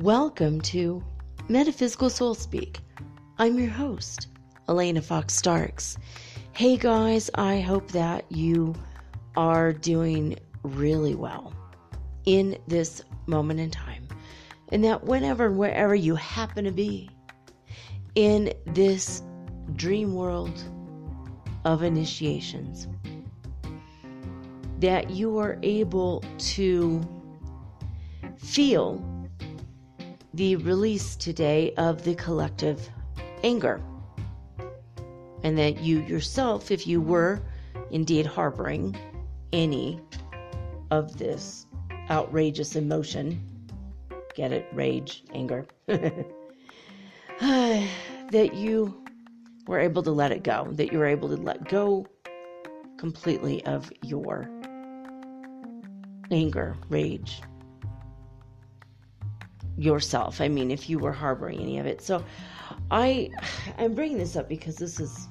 Welcome to Metaphysical Soul Speak. I'm your host, Elena Fox Starks. Hey guys, I hope that you are doing really well in this moment in time, and that wherever you happen to be in this dream world of initiations, that you are able to feel the release today of the collective anger, and that you yourself, if you were indeed harboring any of this outrageous emotion, get it, rage, anger, that you were able to let it go, that you were able to let go completely of your anger, rage, yourself. I mean, if you were harboring any of it. So I'm bringing this up because this is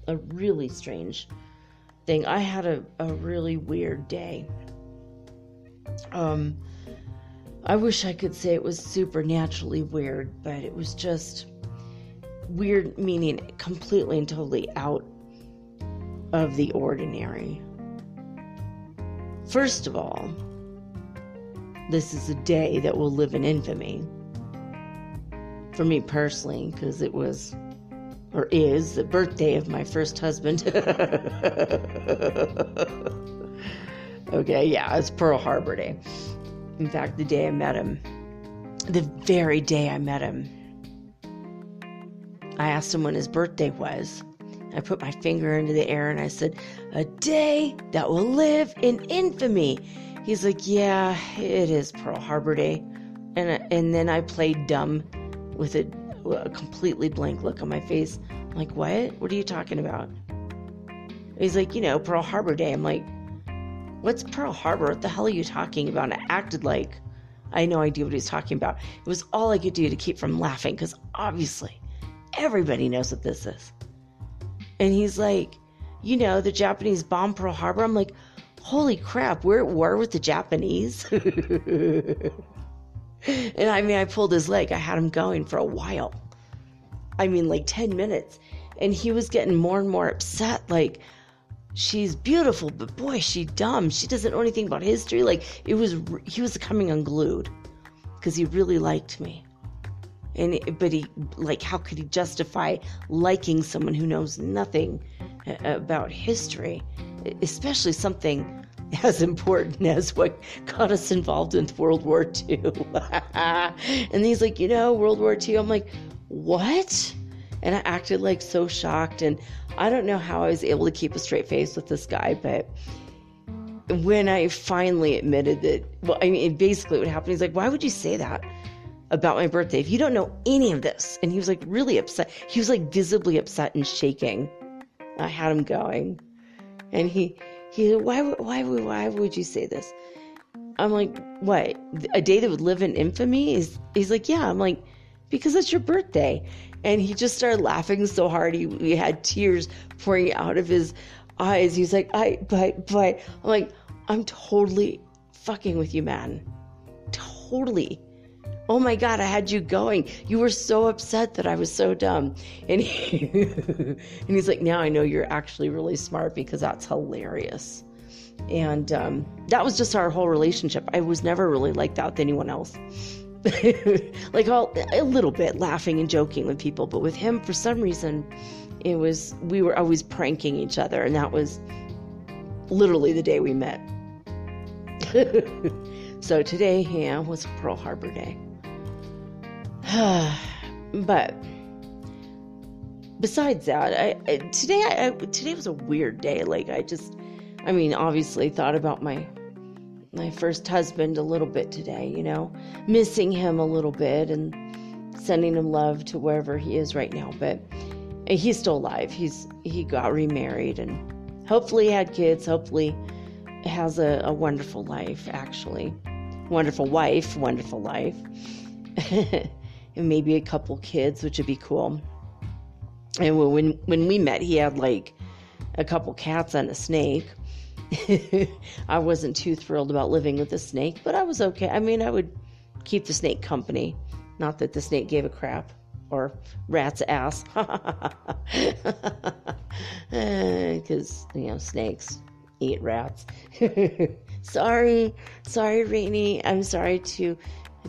a really strange thing. I had a really weird day. I wish I could say it was supernaturally weird, but it was just weird, meaning completely and totally out of the ordinary. First of all, this is a day that will live in infamy for me personally, because it was, or is, the birthday of my first husband. Okay, yeah, it's Pearl Harbor Day. In fact, the day I met him, the very day I met him, I asked him when his birthday was. I put my finger into the air and I said, a day that will live in infamy. He's like, yeah, it is Pearl Harbor Day. And then I played dumb with a completely blank look on my face. I'm like, what? What are you talking about? He's like, Pearl Harbor Day. I'm like, what's Pearl Harbor? What the hell are you talking about? And I acted like I had no idea what he was talking about. It was all I could do to keep from laughing, because obviously everybody knows what this is. And he's like, the Japanese bombed Pearl Harbor. I'm like, holy crap, we're at war with the Japanese? And I mean, I pulled his leg. I had him going for a while. I mean, like 10 minutes. And he was getting more and more upset. Like, she's beautiful, but boy, she's dumb. She doesn't know anything about history. Like, he was coming unglued because he really liked me. But how could he justify liking someone who knows nothing about history, especially something as important as what got us involved in World War II? And he's like, World War II. I'm like, what? And I acted like so shocked, and I don't know how I was able to keep a straight face with this guy, but when I finally admitted that, basically what happened, he's like, why would you say that about my birthday if you don't know any of this? And he was like really upset. He was like visibly upset and shaking. I had him going, and he why would you say this? I'm like, what? A day that would live in infamy? He's like, yeah. I'm like, because it's your birthday. And he just started laughing so hard he had tears pouring out of his eyes. He's like, but I'm like, I'm totally fucking with you, man. Totally. Oh my God, I had you going. You were so upset that I was so dumb. And he's like, now I know you're actually really smart, because that's hilarious. And that was just our whole relationship. I was never really like that with anyone else. Like a little bit laughing and joking with people, but with him, for some reason, we were always pranking each other, and that was literally the day we met. So today, was Pearl Harbor Day. But besides that, today was a weird day. Like, obviously thought about my first husband a little bit today, missing him a little bit and sending him love to wherever he is right now. But he's still alive. He got remarried and hopefully had kids, hopefully has a wonderful life, actually. Wonderful wife, wonderful life. And maybe a couple kids, which would be cool. And when we met, he had like a couple cats and a snake. I wasn't too thrilled about living with a snake, but I was okay. I would keep the snake company. Not that the snake gave a crap, or rat's ass. Because, snakes eat rats. Sorry, Rainey. I'm sorry to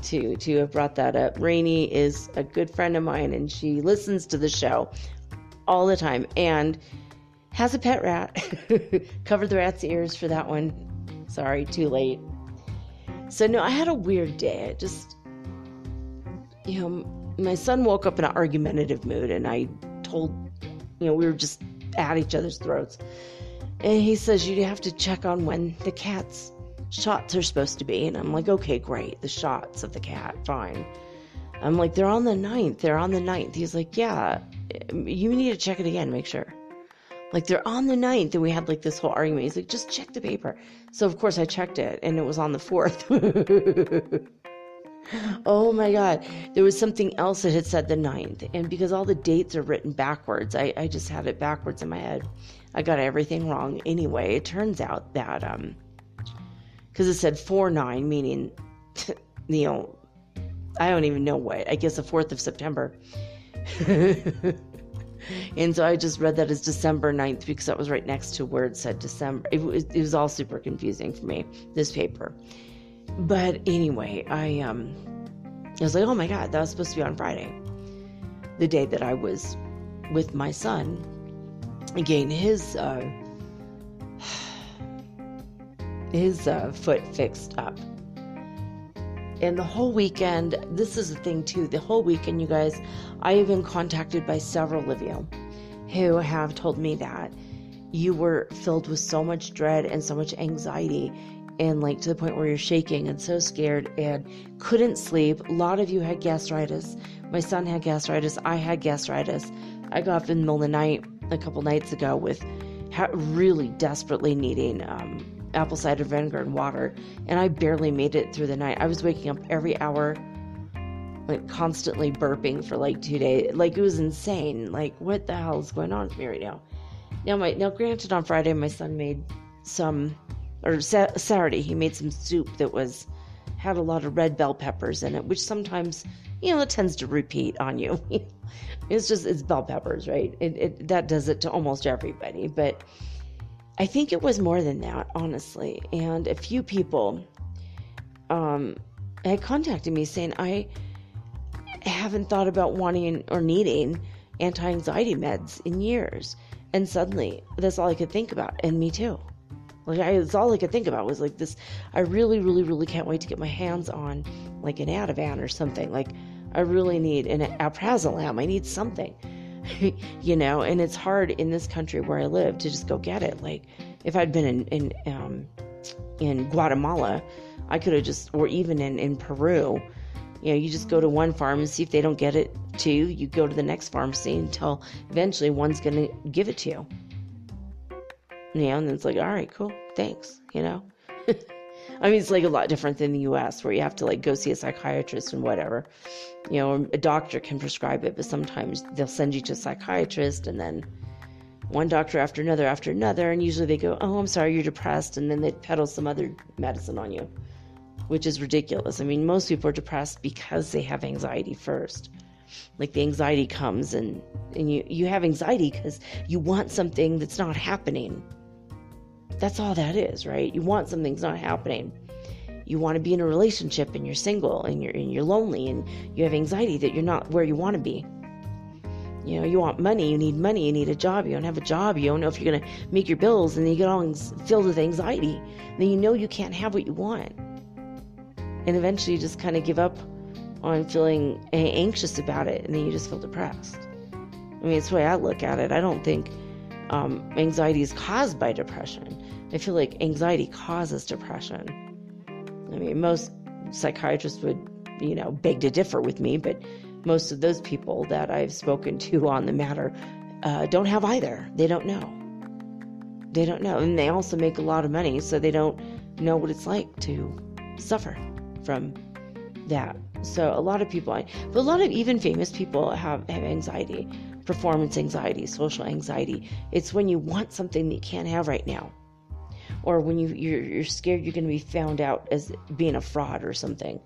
have brought that up. Rainey is a good friend of mine, and she listens to the show all the time and has a pet rat. Covered the rat's ears for that one. Sorry, too late. So no, I had a weird day. I just, my son woke up in an argumentative mood, and I told, we were just at each other's throats. And he says, you have to check on when the cat's shots are supposed to be. And I'm like, okay, great. The shots of the cat, fine. I'm like, they're on the 9th. He's like, yeah, you need to check it again, make sure. Like, they're on the 9th. And we had like this whole argument. He's like, just check the paper. So of course I checked it, and it was on the 4th. Oh my God. There was something else that had said the 9th. And because all the dates are written backwards, I just had it backwards in my head. I got everything wrong. Anyway, it turns out that, because it said 4/9, meaning, I don't even know what, I guess the 4th of September. And so I just read that as December 9th because that was right next to where it said December. It was all super confusing for me, this paper. But anyway, I was like, oh my God, that was supposed to be on Friday. The day that I was with my son getting his foot fixed up. And the whole weekend, this is the thing too, the whole weekend, you guys, I have been contacted by several of you who have told me that you were filled with so much dread and so much anxiety, and like to the point where you're shaking and so scared and couldn't sleep. A lot of you had gastritis. My son had gastritis. I had gastritis. I got up in the middle of the night a couple nights ago with really desperately needing apple cider vinegar and water, and I barely made it through the night. I was waking up every hour, like constantly burping for like 2 days. Like, it was insane. Like, what the hell is going on with me right now? Now granted, on Friday my son made Saturday he made some soup that had a lot of red bell peppers in it, which sometimes, it tends to repeat on you. It's bell peppers, right? That does it to almost everybody. But I think it was more than that, honestly. And a few people had contacted me saying, I haven't thought about wanting or needing anti-anxiety meds in years. And suddenly, that's all I could think about. And me too. That's all I could think about was like this. I really, really, really can't wait to get my hands on like an Ativan or something. Like, I really need an alprazolam. I need something. And it's hard in this country where I live to just go get it. Like, if I'd been in Guatemala, I could have or even in Peru, you just go to one pharmacy. If they don't get it to you, you go to the next pharmacy until eventually one's going to give it to you. And it's like, all right, cool, thanks, it's like a lot different than the U.S. where you have to like go see a psychiatrist and whatever. A doctor can prescribe it, but sometimes they'll send you to a psychiatrist, and then one doctor after another, and usually they go, oh, I'm sorry, you're depressed, and then they peddle some other medicine on you, which is ridiculous. Most people are depressed because they have anxiety first. Like, the anxiety comes, and you have anxiety because you want something that's not happening. That's all that is, right? You want something that's not happening. You want to be in a relationship, and you're single, and you're lonely, and you have anxiety that you're not where you want to be. You want money, you need a job, you don't have a job, you don't know if you're going to make your bills, and then you get all filled with anxiety. Then you can't have what you want. And eventually you just kind of give up on feeling anxious about it, and then you just feel depressed. I mean, it's the way I look at it. I don't think anxiety is caused by depression. I feel like anxiety causes depression. I mean, most psychiatrists would, beg to differ with me, but most of those people that I've spoken to on the matter don't have either. They don't know. They don't know. And they also make a lot of money, so they don't know what it's like to suffer from that. So a lot of people, but a lot of even famous people have anxiety, performance anxiety, social anxiety. It's when you want something that you can't have right now. Or when you're scared you're going to be found out as being a fraud or something.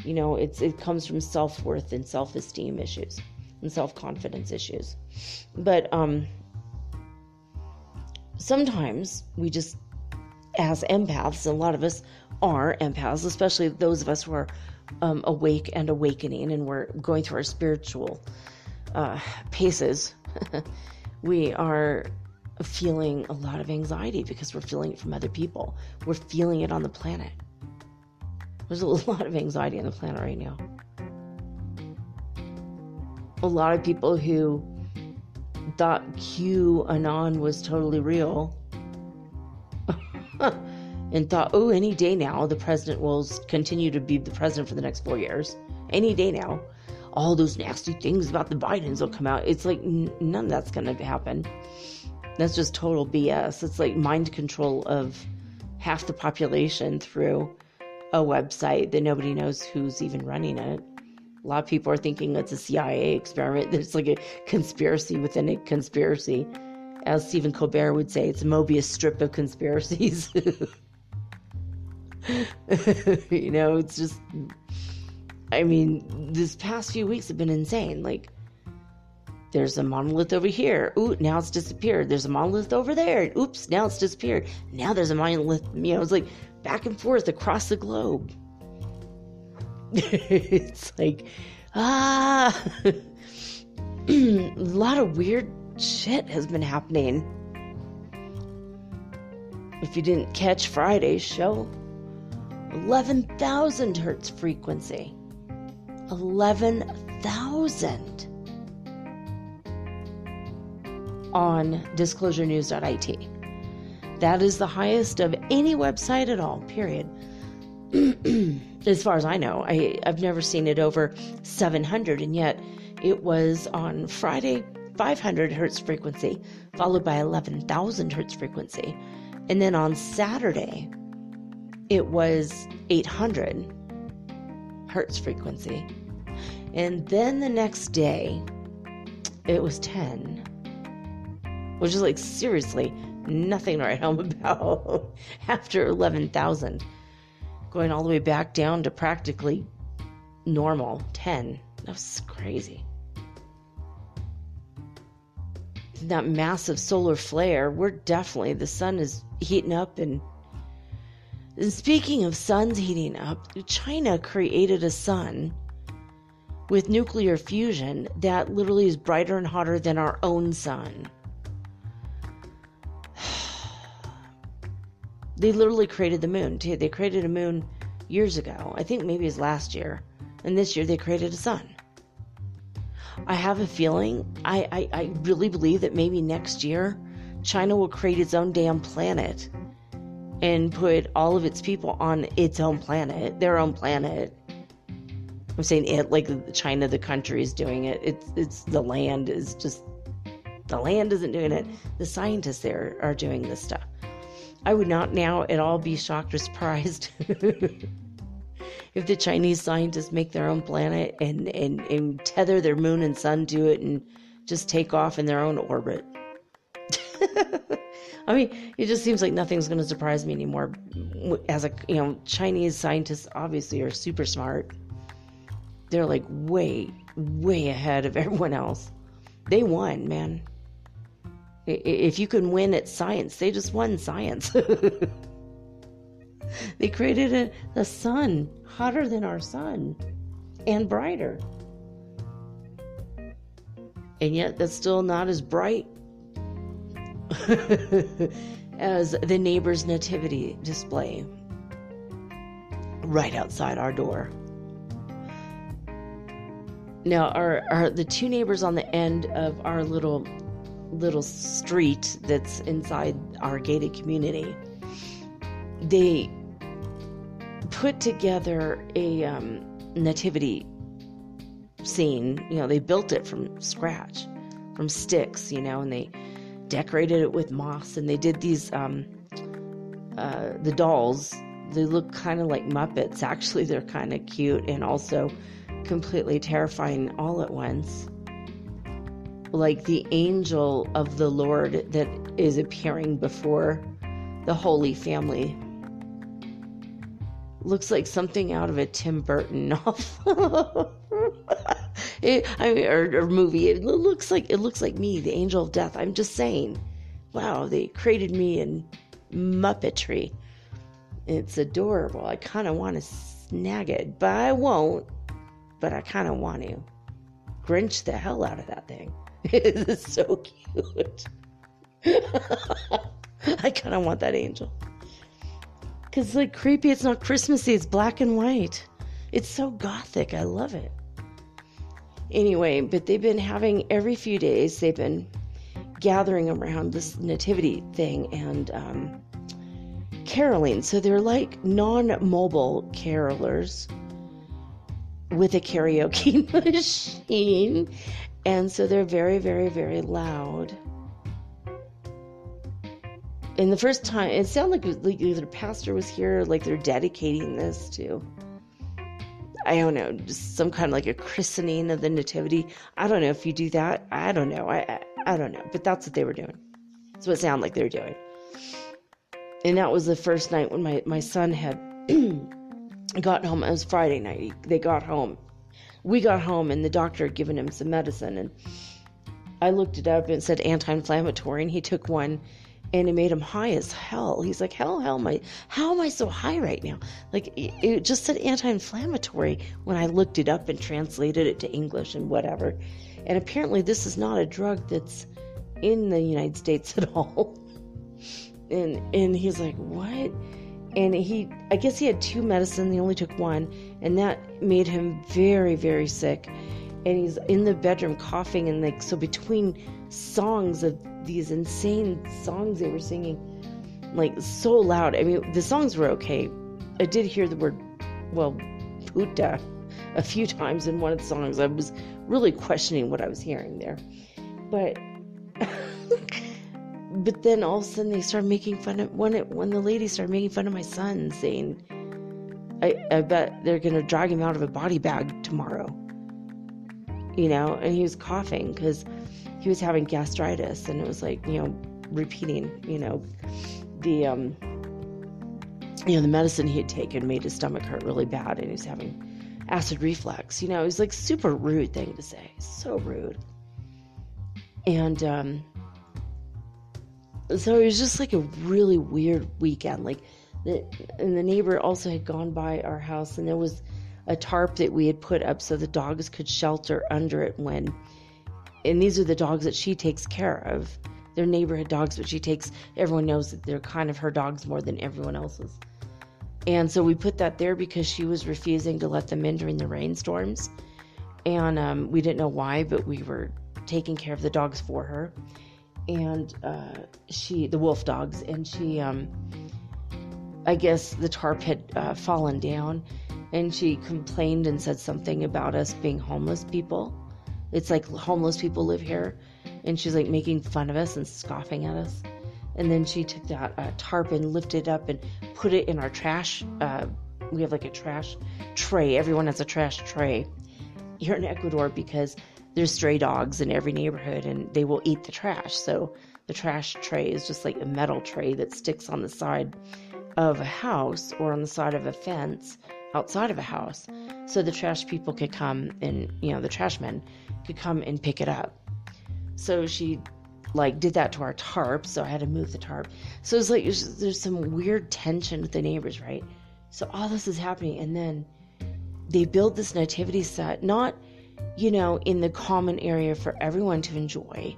It comes from self-worth and self-esteem issues and self-confidence issues. But sometimes we just, as empaths, and a lot of us are empaths, especially those of us who are awake and awakening, and we're going through our spiritual paces, we are feeling a lot of anxiety because we're feeling it from other people. We're feeling it on the planet. There's a lot of anxiety on the planet right now. A lot of people who thought QAnon was totally real and thought, any day now the president will continue to be the president for the next 4 years. Any day now. All those nasty things about the Bidens will come out. It's like none of that's going to happen. That's just total BS. It's like mind control of half the population through a website that nobody knows who's even running it. A lot of people are thinking it's a CIA experiment. There's like a conspiracy within a conspiracy. As Stephen Colbert would say, it's a Mobius strip of conspiracies. It's just, this past few weeks have been insane. Like, there's a monolith over here. Ooh, now it's disappeared. There's a monolith over there. Oops, now it's disappeared. Now there's a monolith. It's like back and forth across the globe. It's like, a lot of weird shit has been happening. If you didn't catch Friday's show, 11,000 hertz frequency. 11,000 on disclosurenews.it. That is the highest of any website at all, period. As far as I know, I've never seen it over 700, and yet it was on Friday 500 hertz frequency, followed by 11,000 hertz frequency. And then on Saturday, it was 800 hertz frequency. And then the next day, it was 10, which is like seriously nothing to write home about after 11,000. Going all the way back down to practically normal, 10. That was crazy. That massive solar flare, the sun is heating up. And speaking of suns heating up, China created a sun with nuclear fusion that literally is brighter and hotter than our own sun. They literally created the moon, too. They created a moon years ago. I think maybe it was last year. And this year they created a sun. I have a feeling, I really believe that maybe next year, China will create its own damn planet and put all of its people on its own planet, their own planet. I'm saying it like China, the country, is doing it. It's the land is just, the land isn't doing it. The scientists there are doing this stuff. I would not now at all be shocked or surprised if the Chinese scientists make their own planet and tether their moon and sun to it and just take off in their own orbit. It just seems like nothing's going to surprise me anymore. As Chinese scientists obviously are super smart. They're like way, way ahead of everyone else. They won, man. If you can win at science, they just won science. They created a sun hotter than our sun and brighter. And yet that's still not as bright as the neighbor's nativity display right outside our door. Now, the two neighbors on the end of our little street that's inside our gated community, they put together a nativity scene. They built it from scratch, from sticks, and they decorated it with moss, and they did these the dolls. They look kind of like Muppets. Actually, they're kind of cute and also completely terrifying all at once. Like the angel of the Lord that is appearing before the Holy Family. Looks like something out of a Tim Burton novel. Or movie. It looks like me, the angel of death. I'm just saying. Wow, they created me in Muppetry. It's adorable. I kind of want to snag it, but I won't. But I kind of want to. Grinch the hell out of that thing. It is so cute. I kind of want that angel. Because it's like creepy. It's not Christmassy. It's black and white. It's so gothic. I love it. Anyway, but they've been having every few days, they've been gathering around this nativity thing and caroling. So they're like non-mobile carolers with a karaoke machine. And so they're very, very, very loud. And the first time, it sounded like either the pastor was here, like they're dedicating this to, I don't know, just some kind of like a christening of the nativity. I don't know if you do that. I don't know. I don't know. But that's what they were doing. That's what it sounded like they were doing. And that was the first night when my son had got home. It was Friday night. They got home. We got home and the doctor had given him some medicine. And I looked it up and it said anti-inflammatory. And he took one. And it made him high as hell. He's like, how am I so high right now? Like, it just said anti-inflammatory when I looked it up and translated it to English and whatever. And apparently this is not a drug that's in the United States at all. And he's like, what? And I guess he had two medicines. He only took one. And that made him very, very sick. And he's in the bedroom coughing. And like, so between songs of these insane songs they were singing, like so loud. I mean, the songs were okay. I did hear the word, puta, a few times in one of the songs. I was really questioning what I was hearing there. But but then all of a sudden they started making fun of, when the lady started making fun of my son, saying, I bet they're going to drag him out of a body bag tomorrow. And he was coughing because he was having gastritis, and it was like, repeating, the medicine he had taken made his stomach hurt really bad, and he was having acid reflux. It was like super rude thing to say. So rude. And so it was just like a really weird weekend. Like, and the neighbor also had gone by our house, and there was a tarp that we had put up so the dogs could shelter under it and these are the dogs that she takes care of. They're neighborhood dogs, but everyone knows that they're kind of her dogs more than everyone else's. And so we put that there because she was refusing to let them in during the rainstorms. And we didn't know why, but we were taking care of the dogs for her. And the wolf dogs, and she, I guess the tarp had fallen down, and she complained and said something about us being homeless people. It's like homeless people live here. And she's like making fun of us and scoffing at us. And then she took that tarp and lifted it up and put it in our trash. We have like a trash tray. Everyone has a trash tray here in Ecuador because there's stray dogs in every neighborhood and they will eat the trash. So the trash tray is just like a metal tray that sticks on the side of a house or on the side of a fence outside of a house. So the trash people could come and, the trash men could come and pick it up. So she did that to our tarp. So I had to move the tarp. So it's like, there's some weird tension with the neighbors, right? So all this is happening. And then they build this nativity set, not, in the common area for everyone to enjoy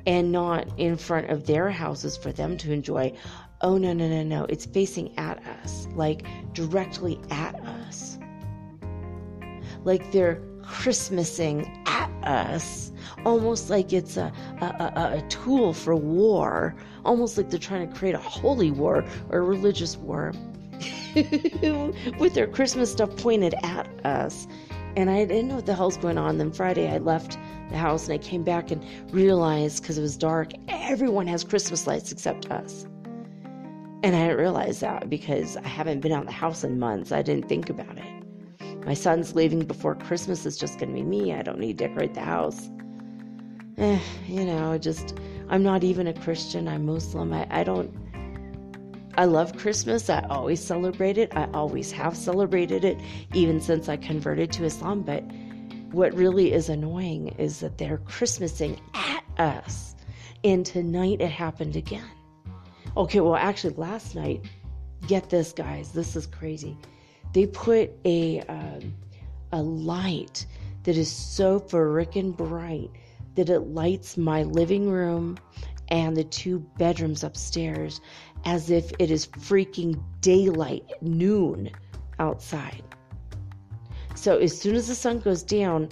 and not in front of their houses for them to enjoy. Oh, no. It's facing at us, like directly at us. Like they're Christmasing at us, almost like it's a tool for war, almost like they're trying to create a holy war or a religious war with their Christmas stuff pointed at us. And I didn't know what the hell's going on. Then Friday I left the house and I came back and realized, because it was dark, everyone has Christmas lights except us. And I didn't realize that because I haven't been out of the house in months. I didn't think about it. My son's leaving before Christmas. It's just going to be me. I don't need to decorate the house. I'm not even a Christian. I'm Muslim. I love Christmas. I always celebrate it. I always have celebrated it, even since I converted to Islam. But what really is annoying is that they're Christmasing at us. And tonight it happened again. Okay, well, actually last night, get this, guys. This is crazy. They put a light that is so frickin' bright that it lights my living room and the 2 bedrooms upstairs as if it is freaking daylight at noon outside. So as soon as the sun goes down,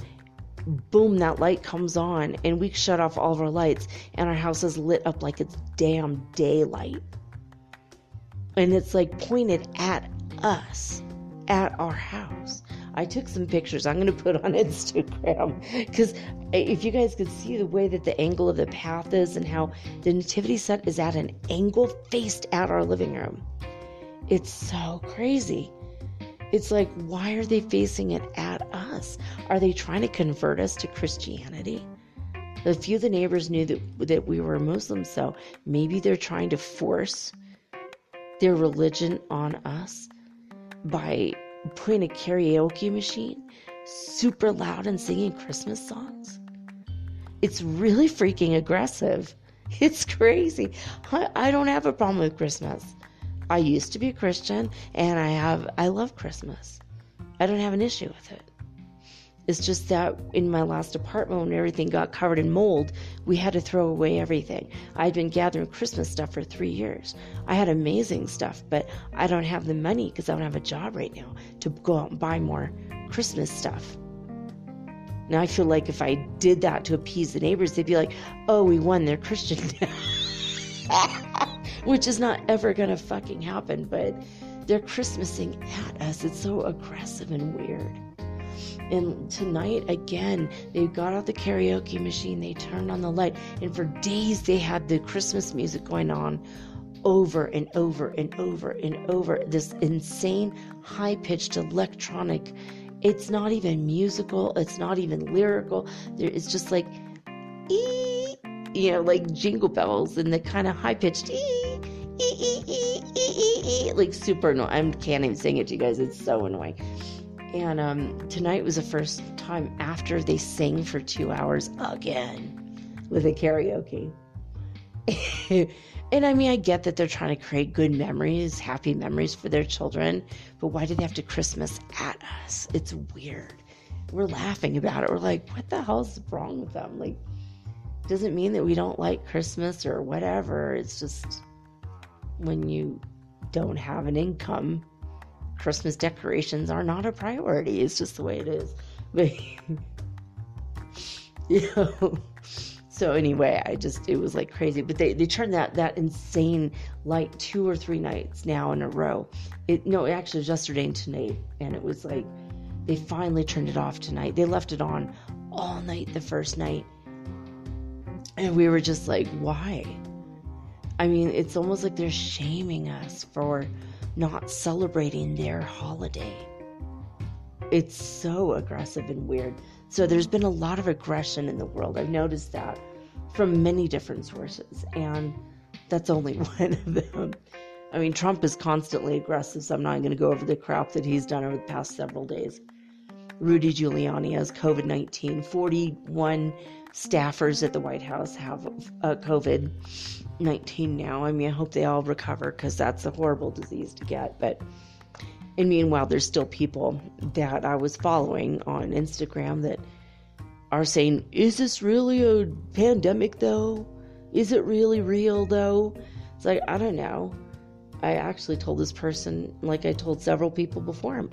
boom, that light comes on, and we shut off all of our lights, and our house is lit up like it's damn daylight. And it's like pointed at us, at our house. I took some pictures I'm going to put on Instagram, because if you guys could see the way that the angle of the path is and how the nativity set is at an angle faced at our living room. It's so crazy. It's like, why are they facing it at us? Are they trying to convert us to Christianity? A few of the neighbors knew that we were Muslims, so maybe they're trying to force their religion on us by putting a karaoke machine super loud and singing Christmas songs. It's really freaking aggressive. It's crazy. I don't have a problem with Christmas. I used to be a Christian, and I love Christmas. I don't have an issue with it. It's just that in my last apartment, when everything got covered in mold, we had to throw away everything. I'd been gathering Christmas stuff for 3 years. I had amazing stuff, but I don't have the money because I don't have a job right now to go out and buy more Christmas stuff. Now I feel like if I did that to appease the neighbors, they'd be like, oh, we won, they're Christian now. Which is not ever going to fucking happen, but they're Christmasing at us. It's so aggressive and weird. And tonight, again, they got out the karaoke machine, they turned on the light, and for days they had the Christmas music going on over and over and over and over. This insane, high-pitched electronic. It's not even musical. It's not even lyrical. It's just like, ee, like jingle bells and the kind of high-pitched like super annoying. I can't even sing it to you guys. It's so annoying. And tonight was the first time after they sang for 2 hours again with a karaoke. And I mean, I get that they're trying to create good memories, happy memories for their children, but why do they have to Christmas at us? It's weird. We're laughing about it. We're like, what the hell's wrong with them? Like, doesn't mean that we don't like Christmas or whatever. It's just when you don't have an income, Christmas decorations are not a priority. It's just the way it is. But, so anyway, it was like crazy. But they turned that insane light 2 or 3 nights now in a row. Actually it was yesterday and tonight. And it was like, they finally turned it off tonight. They left it on all night the first night. And we were just like, why? I mean, it's almost like they're shaming us for not celebrating their holiday. It's so aggressive and weird. So there's been a lot of aggression in the world. I've noticed that from many different sources, and that's only one of them. I mean, Trump is constantly aggressive, so I'm not going to go over the crap that he's done over the past several days. Rudy Giuliani has COVID-19. 41 staffers at the White House have COVID-19 now. I mean, I hope they all recover, because that's a horrible disease to get. And meanwhile, there's still people that I was following on Instagram that are saying, is this really a pandemic, though? Is it really real, though? It's like, I don't know. I actually told this person, like I told several people before him,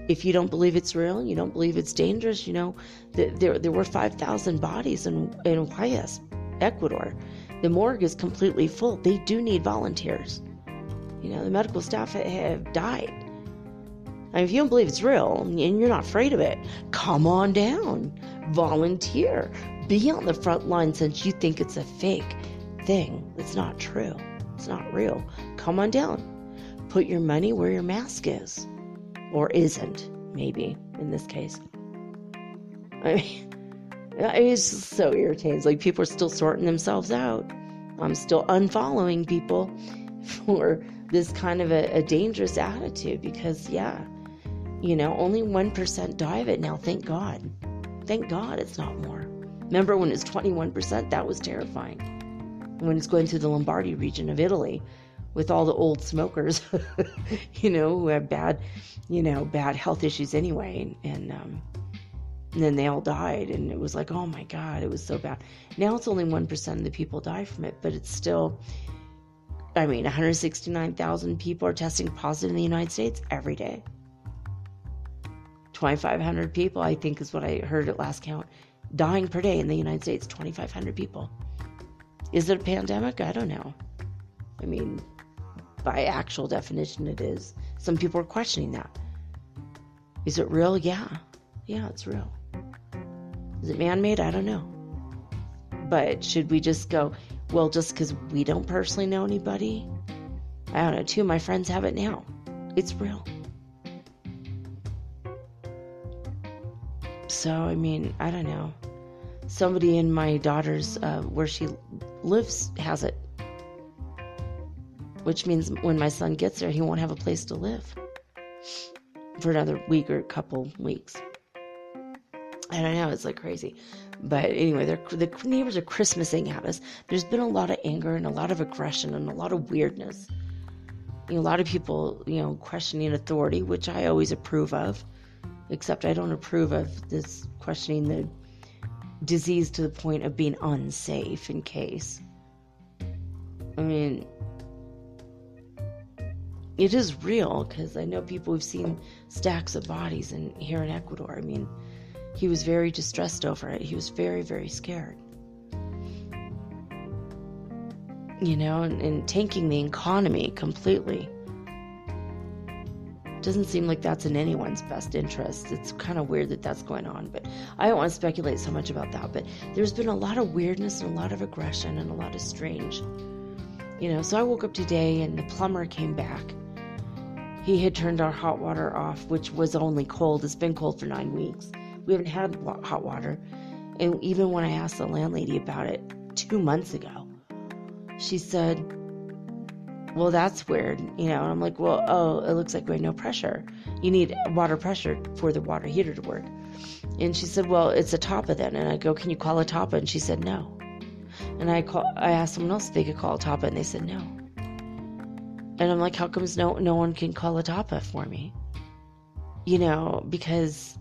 If you don't believe it's real, you don't believe it's dangerous, there were 5,000 bodies in Guayas, Ecuador. The morgue is completely full. They do need volunteers. The medical staff have died. I mean, if you don't believe it's real and you're not afraid of it, come on down. Volunteer. Be on the front line since you think it's a fake thing. It's not true. It's not real. Come on down. Put your money where your mask is. Or isn't, maybe, in this case. I mean, it's just so irritating. It's like people are still sorting themselves out. I'm still unfollowing people for this kind of a dangerous attitude because, only 1% die of it now, thank God. Thank God it's not more. Remember when it's 21%? That was terrifying. When it's going through the Lombardy region of Italy with all the old smokers, who have bad health issues anyway. And then they all died. And it was like, oh my God, it was so bad. Now it's only 1% of the people die from it, but it's still, 169,000 people are testing positive in the United States every day. 2,500 people, I think is what I heard at last count, dying per day in the United States, 2,500 people. Is it a pandemic? I don't know. By actual definition, it is. Some people are questioning that. Is it real? Yeah. Yeah, it's real. Is it man-made? I don't know. But should we just go, well, just because we don't personally know anybody? I don't know. 2 of my friends have it now. It's real. So, I don't know. Somebody in my daughter's, where she lives, has it. Which means when my son gets there, he won't have a place to live for another week or a couple weeks. I don't know, it's like crazy. But anyway, the neighbors are Christmasing at us. There's been a lot of anger and a lot of aggression and a lot of weirdness. A lot of people, questioning authority, which I always approve of. Except I don't approve of this questioning the disease to the point of being unsafe in case. It is real because I know people who've seen stacks of bodies here in Ecuador. He was very distressed over it. He was very, very scared. And tanking the economy completely. Doesn't seem like that's in anyone's best interest. It's kind of weird that that's going on, but I don't want to speculate so much about that. But there's been a lot of weirdness and a lot of aggression and a lot of strange, So I woke up today and the plumber came back. He had turned our hot water off, which was only cold. It's been cold for 9 weeks. We haven't had hot water. And even when I asked the landlady about it 2 months ago, she said, well, that's weird, and I'm like, well, it looks like we have no pressure. You need water pressure for the water heater to work. And she said, well, it's a TAPA then. And I go, can you call a TAPA? And she said, no. And I asked someone else if they could call a TAPA, and they said no. And I'm like, how comes no one can call a TAPA for me? Because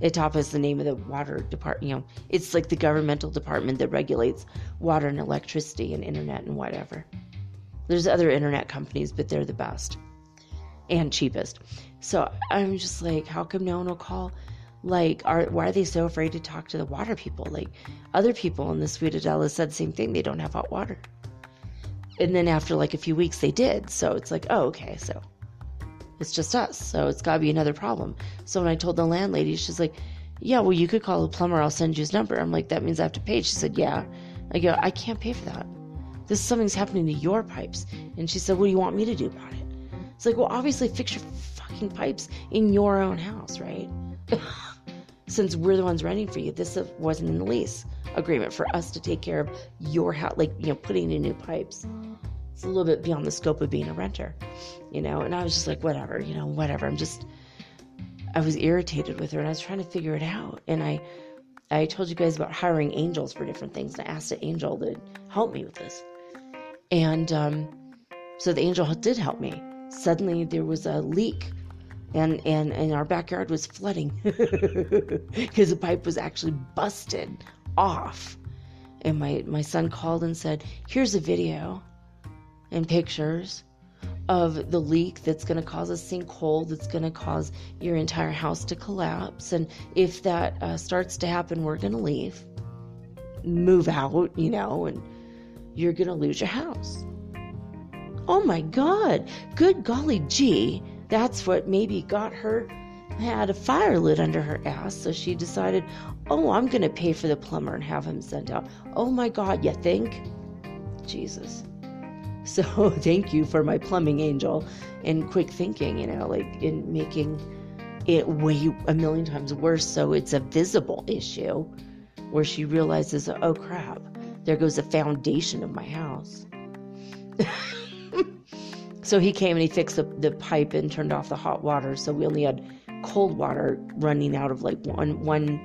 a TAPA is the name of the water department, it's like the governmental department that regulates water and electricity and internet and whatever. There's other internet companies, but they're the best and cheapest. So I'm just like, how come no one will call? Why are they so afraid to talk to the water people? Other people in the Ciudadela said the same thing. They don't have hot water. And then after a few weeks, they did. So it's like, oh, okay. So it's just us. So it's got to be another problem. So when I told the landlady, she's like, yeah, well, you could call a plumber. I'll send you his number. I'm like, that means I have to pay. She said, yeah. I go, I can't pay for that. Something's happening to your pipes. And she said, what do you want me to do about it? It's like, well, obviously fix your fucking pipes in your own house, right? Since we're the ones renting for you, this wasn't in the lease agreement for us to take care of your house, putting in new pipes. It's a little bit beyond the scope of being a renter, and I was just like, whatever. I was irritated with her and I was trying to figure it out. And I told you guys about hiring angels for different things. And I asked an angel to help me with this. And so the angel did help me. Suddenly there was a leak and our backyard was flooding because the pipe was actually busted off. And my son called and said, here's a video and pictures of the leak that's going to cause a sinkhole that's going to cause your entire house to collapse. And if that starts to happen, we're going to leave, move out, and you're going to lose your house. Oh my God, good golly gee, that's what maybe got her, had a fire lit under her ass, so she decided, oh, I'm going to pay for the plumber and have him sent out. Oh my God, you think? Jesus. So thank you for my plumbing angel and quick thinking, in making it way a million times worse, so it's a visible issue where she realizes, oh crap, there goes the foundation of my house. So he came and he fixed the pipe and turned off the hot water, so we only had cold water running out of one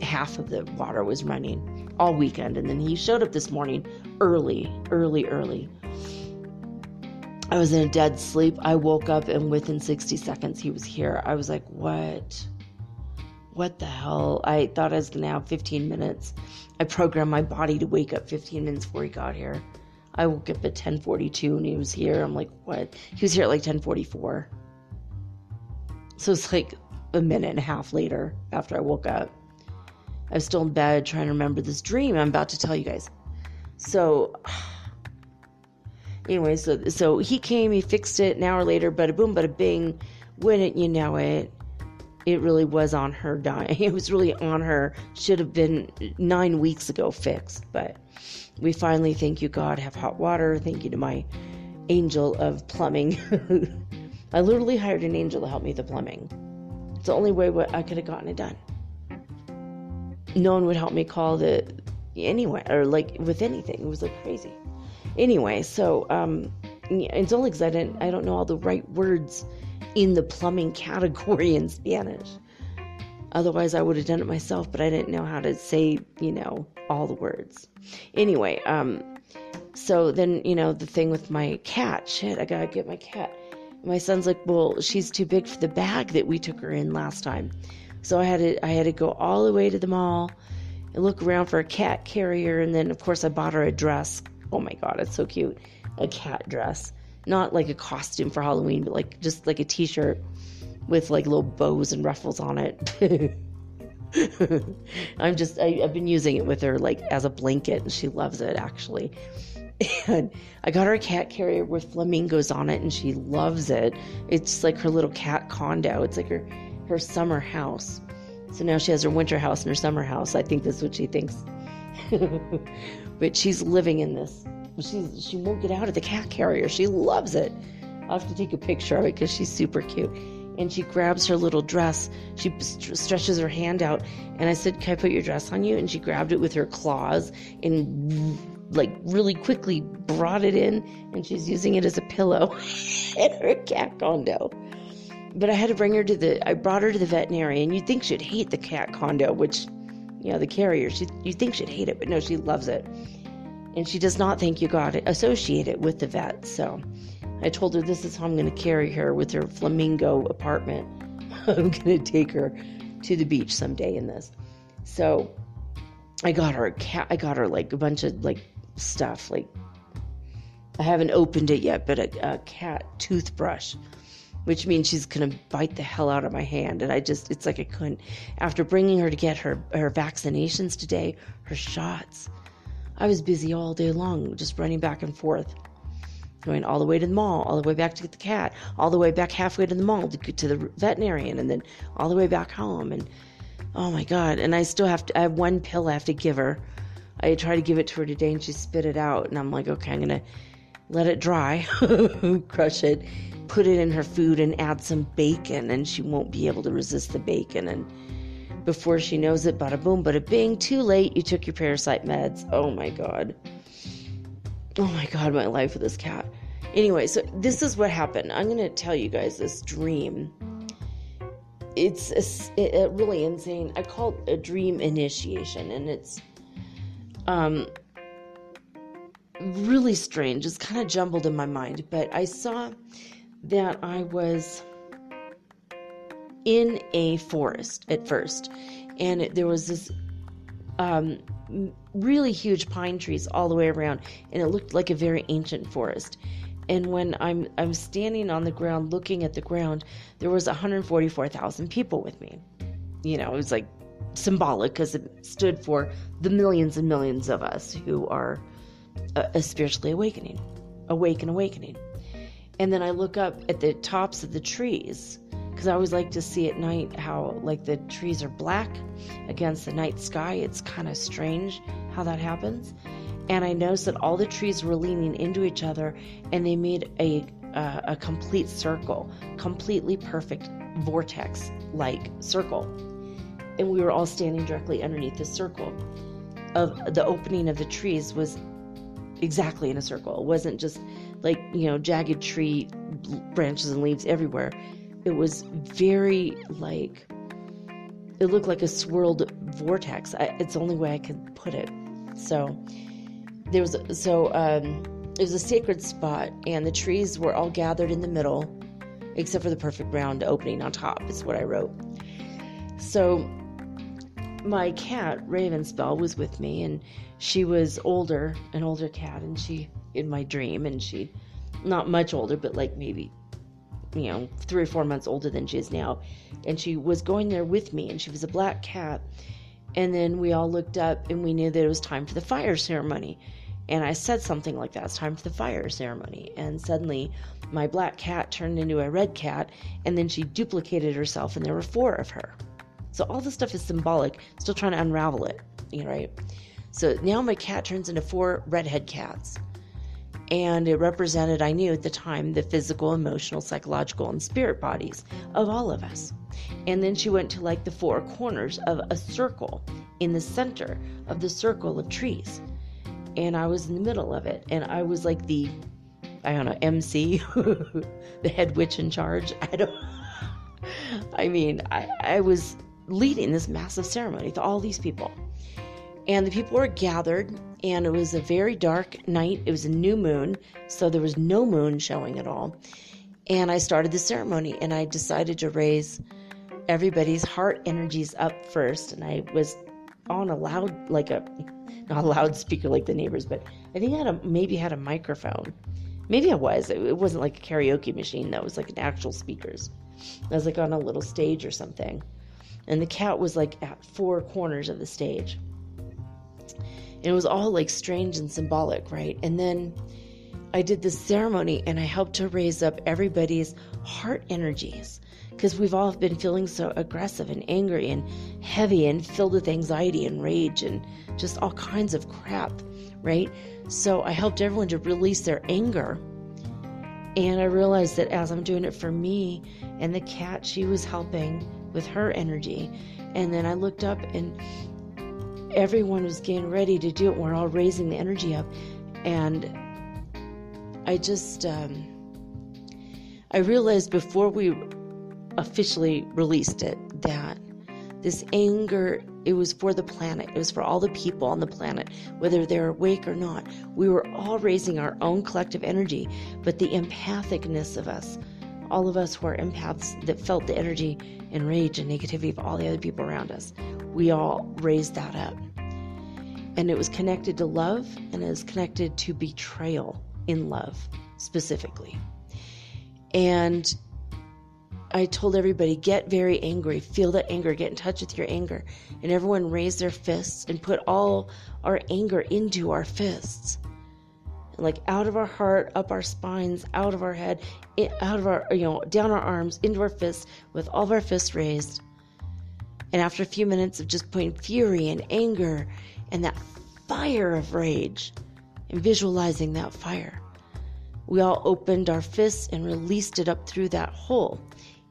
half of the water was running all weekend. And then he showed up this morning early. I was in a dead sleep. I woke up and within 60 seconds he was here. I was like, what the hell? I thought I was going to have 15 minutes. I programmed my body to wake up 15 minutes before he got here. I woke up at 10:42 and he was here. I'm like, what? He was here at 10:44. So it's a minute and a half later after I woke up. I was still in bed trying to remember this dream I'm about to tell you guys. So anyway, so he came, he fixed it. An hour later, bada boom, bada bing. Wouldn't you know it? It really was on her dying. It was really on her. Should have been 9 weeks ago fixed. But we finally, thank you God, have hot water. Thank you to my angel of plumbing. I literally hired an angel to help me with the plumbing. It's the only way I could have gotten it done. No one would help me call anyway, or with anything. It was crazy. Anyway, so it's only because I don't know all the right words in the plumbing category in Spanish. Otherwise, I would have done it myself, but I didn't know how to say, all the words. Anyway, so then, the thing with my cat. Shit, I gotta get my cat. My son's like, well, she's too big for the bag that we took her in last time. So I had to go all the way to the mall and look around for a cat carrier. And then, of course, I bought her a dress. Oh, my God, it's so cute. A cat dress. Not like a costume for Halloween, but just like a T-shirt with little bows and ruffles on it. I've been using it with her as a blanket, and she loves it, actually. And I got her a cat carrier with flamingos on it, and she loves it. It's like her little cat condo. It's like her summer house. So now she has her winter house and her summer house. I think that's what she thinks. But she's living in this. She won't get out of the cat carrier. She loves it. I'll have to take a picture of it because she's super cute. And she grabs her little dress. She stretches her hand out. And I said, can I put your dress on you? And she grabbed it with her claws and really quickly brought it in. And she's using it as a pillow in her cat condo. But I had to bring her I brought her to the veterinarian. You'd think she'd hate the cat condo, which, the carrier, you'd think she'd hate it, but no, she loves it. And she does not think you got it associated with the vet. So I told her this is how I'm going to carry her with her flamingo apartment. I'm going to take her to the beach someday in this. So I got her a cat. I got her a bunch of stuff. I haven't opened it yet, but a cat toothbrush, which means she's going to bite the hell out of my hand. And it's I couldn't. After bringing her to get her vaccinations today, her shots, I was busy all day long, just running back and forth, going all the way to the mall, all the way back to get the cat, all the way back halfway to the mall to get to the veterinarian, and then all the way back home. And oh my God. And I have one pill I have to give her. I tried to give it to her today and she spit it out. And I'm like, okay, I'm going to let it dry, crush it, put it in her food and add some bacon, and she won't be able to resist the bacon. And before she knows it, bada boom, bada bing, too late, you took your parasite meds. Oh my God. Oh my God, my life with this cat. Anyway, so this is what happened. I'm going to tell you guys this dream. It's really insane. I call it a dream initiation, and it's really strange. It's kind of jumbled in my mind, but I saw that I was in a forest at first, and there was this really huge pine trees all the way around, and it looked like a very ancient forest. And when I'm standing on the ground looking at the ground, there was 144,000 people with me. You know, it was like symbolic because it stood for the millions and millions of us who are spiritually awake and awakening. And then I look up at the tops of the trees, because I always like to see at night how like the trees are black against the night sky. It's kind of strange how that happens. And I noticed that all the trees were leaning into each other, and they made a complete circle, completely perfect vortex-like circle. And we were all standing directly underneath the circle. Of the opening of the trees was exactly in a circle. It wasn't just like, jagged tree branches and leaves everywhere. It was very like, it looked like a swirled vortex. It's the only way I could put it. So it was a sacred spot, and the trees were all gathered in the middle, except for the perfect round opening on top, is what I wrote. So my cat, Ravenspell, was with me, and she was an older cat, and she, in my dream, and she, not much older, but like maybe, 3 or 4 months older than she is now, and she was going there with me, and she was a black cat. And then we all looked up, and we knew that it was time for the fire ceremony. And I said something like that, it's time for the fire ceremony. And suddenly, my black cat turned into a red cat, and then she duplicated herself, and there were 4 of her. So all this stuff is symbolic, still trying to unravel it, right? So now my cat turns into 4 redhead cats. And it represented, I knew at the time, the physical, emotional, psychological, and spirit bodies of all of us. And then she went to like the 4 corners of a circle in the center of the circle of trees. And I was in the middle of it. And I was like the, MC, the head witch in charge. I was leading this massive ceremony to all these people. And the people were gathered, and it was a very dark night. It was a new moon, so there was no moon showing at all. And I started the ceremony, and I decided to raise everybody's heart energies up first. And I was on not a loudspeaker like the neighbors, but I think I maybe had a microphone. Maybe I was. It wasn't like a karaoke machine, though. It was like an actual speakers. I was like on a little stage or something. And the cat was like at 4 corners of the stage. And it was all like strange and symbolic, right? And then I did this ceremony, and I helped to raise up everybody's heart energies, because we've all been feeling so aggressive and angry and heavy and filled with anxiety and rage and just all kinds of crap, right? So I helped everyone to release their anger. And I realized that as I'm doing it for me and the cat, she was helping with her energy. And then I looked up, and everyone was getting ready to do it. We're all raising the energy up. And I just, I realized before we officially released it that this anger, it was for the planet. It was for all the people on the planet, whether they're awake or not. We were all raising our own collective energy, but the empathicness of us, all of us who are empaths that felt the energy and rage and negativity of all the other people around us, we all raised that up. And it was connected to love, and it was connected to betrayal in love, specifically. And I told everybody, get very angry, feel that anger, get in touch with your anger. And everyone raised their fists and put all our anger into our fists. And like out of our heart, up our spines, out of our head, out of our, down our arms, into our fists, with all of our fists raised. And after a few minutes of just putting fury and anger and that fire of rage and visualizing that fire, we all opened our fists and released it up through that hole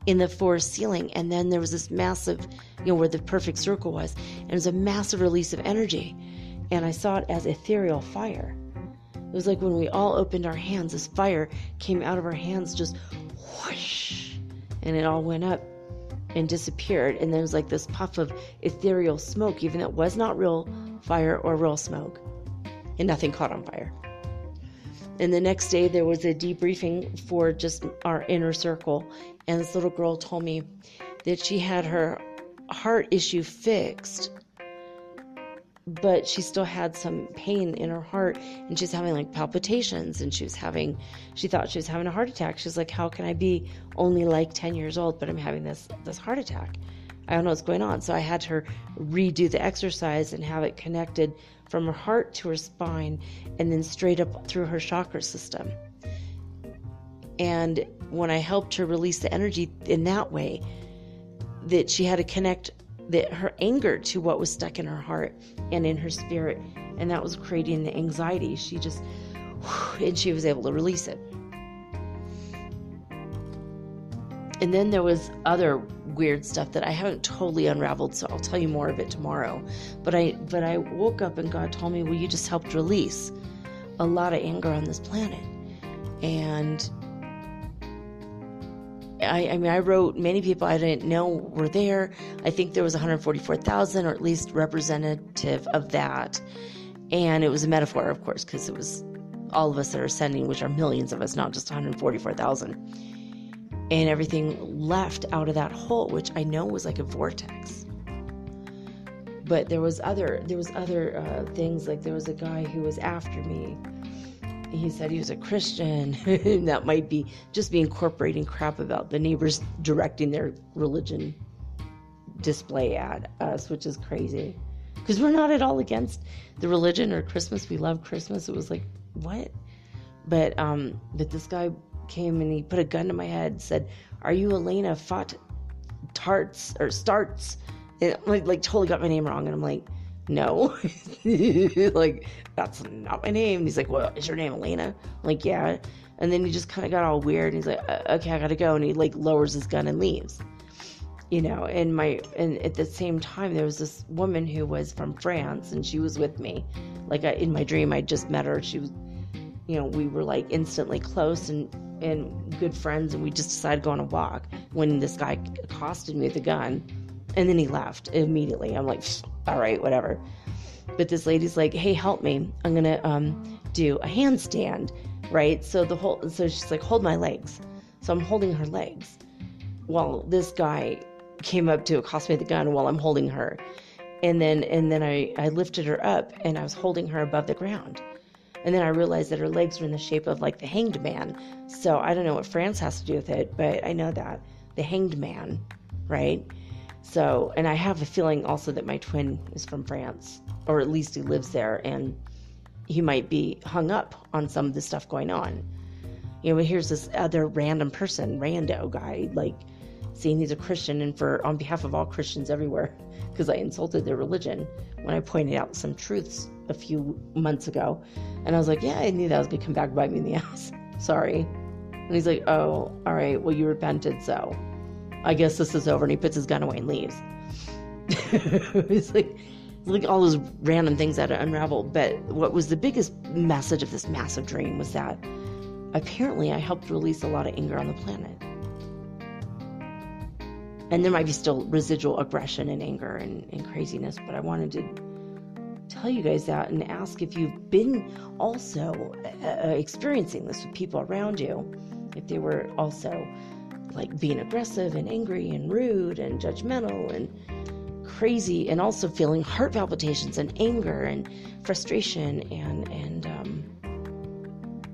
in the forest ceiling. And then there was this massive, where the perfect circle was, and it was a massive release of energy. And I saw it as ethereal fire. It was like when we all opened our hands, this fire came out of our hands, just whoosh, and it all went up and disappeared. And there was like this puff of ethereal smoke, even though it was not real fire or real smoke, and nothing caught on fire. And the next day there was a debriefing for just our inner circle, and this little girl told me that she had her heart issue fixed but she still had some pain in her heart, and she's having like palpitations, and she thought she was having a heart attack. She's like, how can I be only like 10 years old, but I'm having this heart attack? I don't know what's going on. So I had her redo the exercise and have it connected from her heart to her spine and then straight up through her chakra system. And when I helped her release the energy in that way, that she had to connect her anger to what was stuck in her heart and in her spirit, and that was creating the anxiety. She was able to release it. And then there was other weird stuff that I haven't totally unraveled, so I'll tell you more of it tomorrow. But I woke up and God told me, well, you just helped release a lot of anger on this planet. And I wrote many people I didn't know were there. I think there was 144,000, or at least representative of that. And it was a metaphor, of course, because it was all of us that are ascending, which are millions of us, not just 144,000. And everything left out of that hole, which I know was like a vortex. But there was other things. Like there was a guy who was after me. He said he was a Christian. That might be just be incorporating crap about the neighbors directing their religion display at us, which is crazy. Because we're not at all against the religion or Christmas. We love Christmas. It was like, what? But this guy came and he put a gun to my head and said, are you Elena Starts? And like totally got my name wrong. And I'm like, no. Like, that's not my name. And he's like, well, is your name Elena? I'm like, yeah. And then he just kind of got all weird. And he's like, okay, I gotta go. And he like lowers his gun and leaves. And at the same time, there was this woman who was from France, and she was with me. Like in my dream, I just met her. She was, we were like instantly close and good friends, and we just decided to go on a walk when this guy accosted me with a gun, and then he left immediately. I'm like, all right, whatever. But this lady's like, hey, help me. I'm gonna do a handstand, right? So she's like, hold my legs. So I'm holding her legs while this guy came up to accost me with the gun while I'm holding her. And then I lifted her up, and I was holding her above the ground. And then I realized that her legs were in the shape of like the hanged man. So I don't know what France has to do with it, but I know that the hanged man, right? So, and I have a feeling also that my twin is from France, or at least he lives there, and he might be hung up on some of the stuff going on. Here's this other random person, rando guy, like saying he's a Christian, and on behalf of all Christians everywhere, because I insulted their religion when I pointed out some truths a few months ago. And I was like, yeah, I knew that was going to come back and bite me in the ass. Sorry. And he's like, oh, all right, well, you repented, so I guess this is over. And he puts his gun away and leaves. It's like all those random things that unraveled. But what was the biggest message of this massive dream was that apparently I helped release a lot of anger on the planet. And there might be still residual aggression and anger and craziness, but I wanted to tell you guys that and ask if you've been also experiencing this with people around you, if they were also like being aggressive and angry and rude and judgmental and crazy, and also feeling heart palpitations and anger and frustration and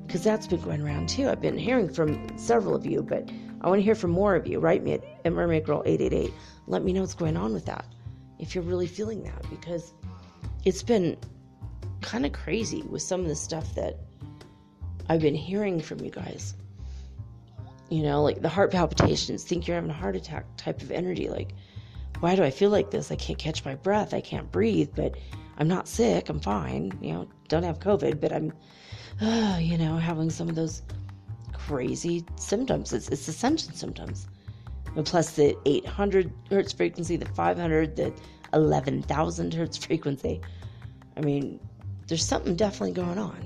because that's been going around too. I've been hearing from several of you, but I want to hear from more of you. Write me at mermaidgirl888. Let me know what's going on with that, if you're really feeling that, because it's been kind of crazy with some of the stuff that I've been hearing from you guys. Like the heart palpitations, think you're having a heart attack type of energy. Like, why do I feel like this? I can't catch my breath. I can't breathe, but I'm not sick. I'm fine. Don't have COVID, but I'm, having some of those crazy symptoms. It's ascension symptoms. And plus the 800 hertz frequency, the 500, the 11,000 hertz frequency. I mean, there's something definitely going on,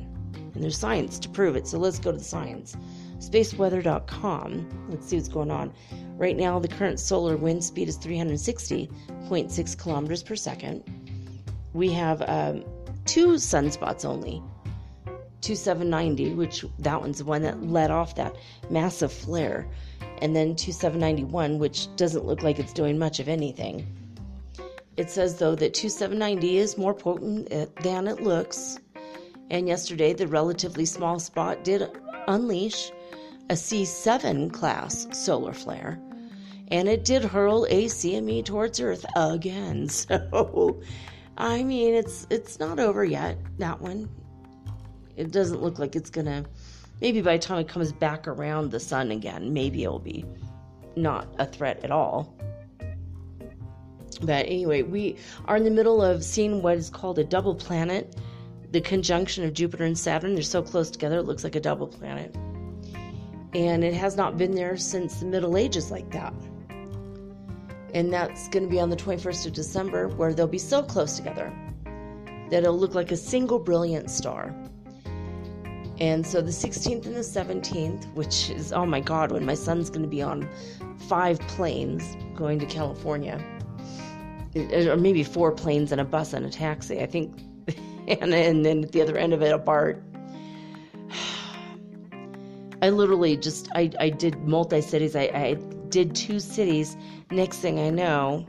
and there's science to prove it. So let's go to the science. Spaceweather.com. Let's see what's going on. Right now, the current solar wind speed is 360.6 kilometers per second. We have 2 sunspots only. 2790, which that one's the one that let off that massive flare. And then 2791, which doesn't look like it's doing much of anything. It says, though, that 2790 is more potent than it looks. And yesterday, the relatively small spot did unleash a C7 class solar flare. And it did hurl a CME towards Earth again. So, I mean, it's not over yet, that one. It doesn't look like it's going to... Maybe by the time it comes back around the sun again, maybe it'll be not a threat at all. But anyway, we are in the middle of seeing what is called a double planet. The conjunction of Jupiter and Saturn, they're so close together, it looks like a double planet. And it has not been there since the Middle Ages like that. And that's going to be on the 21st of December, where they'll be so close together that it'll look like a single brilliant star. And so the 16th and the 17th, which is, oh my God, when my son's going to be on 5 planes going to California, or maybe 4 planes and a bus and a taxi, I think, and then at the other end of it, a BART. I literally just, I did multi-cities. I did 2 cities. Next thing I know,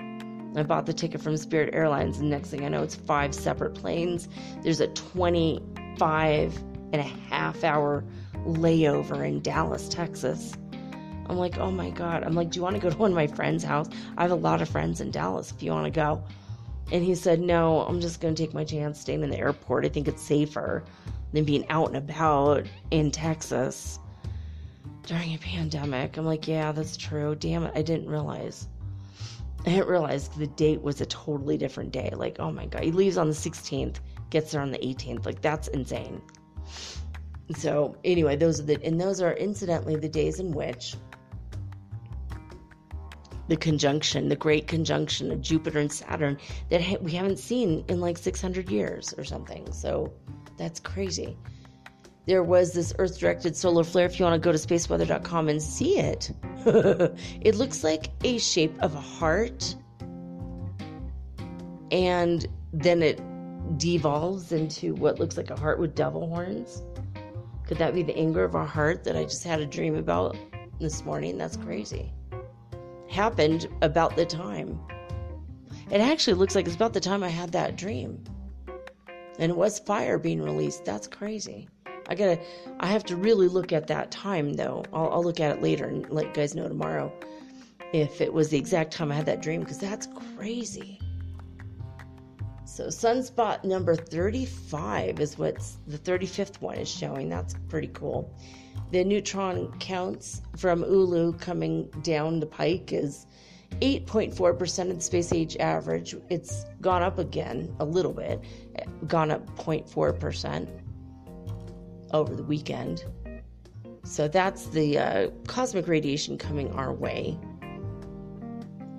I bought the ticket from Spirit Airlines, and next thing I know, it's 5 separate planes. There's a 25.5-hour layover in Dallas, Texas. I'm like, oh my God. I'm like, do you want to go to one of my friends' house? I have a lot of friends in Dallas if you want to go. And he said, no, I'm just going to take my chance staying in the airport. I think it's safer than being out and about in Texas during a pandemic. I'm like, yeah, that's true. Damn it, I didn't realize. I didn't realize the date was a totally different day. Like, oh my God, he leaves on the 16th, gets there on the 18th. Like, that's insane. So anyway, those are incidentally the days in which the great conjunction of Jupiter and Saturn that we haven't seen in like 600 years or something. So that's crazy. There was this Earth-directed solar flare. If you want to go to spaceweather.com and see it, it looks like a shape of a heart, and then it devolves into what looks like a heart with devil horns. Could that be the anger of our heart that I just had a dream about this morning? That's crazy. Happened about the time. It actually looks like it's about the time I had that dream. And it was fire being released. That's crazy. I have to really look at that time, though. I'll look at it later and let you guys know tomorrow if it was the exact time I had that dream, because that's crazy. So sunspot number 35 is what's the 35th one is showing. That's pretty cool. The neutron counts from Ulu coming down the pike is 8.4% of the space age average. It's gone up again a little bit, gone up 0.4% over the weekend. So that's the cosmic radiation coming our way.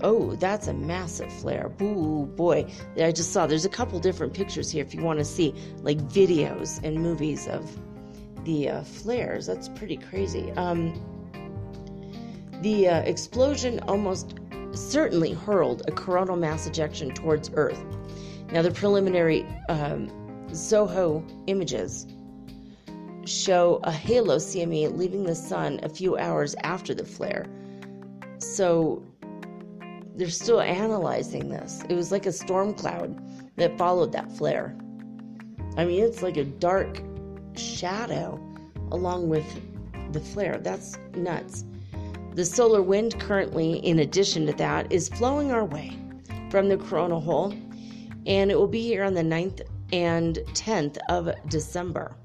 Oh, that's a massive flare. Boo, boy. I just saw there's a couple different pictures here if you want to see like videos and movies of the flares. That's pretty crazy. The explosion almost certainly hurled a coronal mass ejection towards Earth. Now, the preliminary SOHO images show a halo CME leaving the sun a few hours after the flare. So they're still analyzing this. It was like a storm cloud that followed that flare. I mean, it's like a dark shadow along with the flare. That's nuts. The solar wind currently, in addition to that, is flowing our way from the coronal hole, and it will be here on the 9th and 10th of December.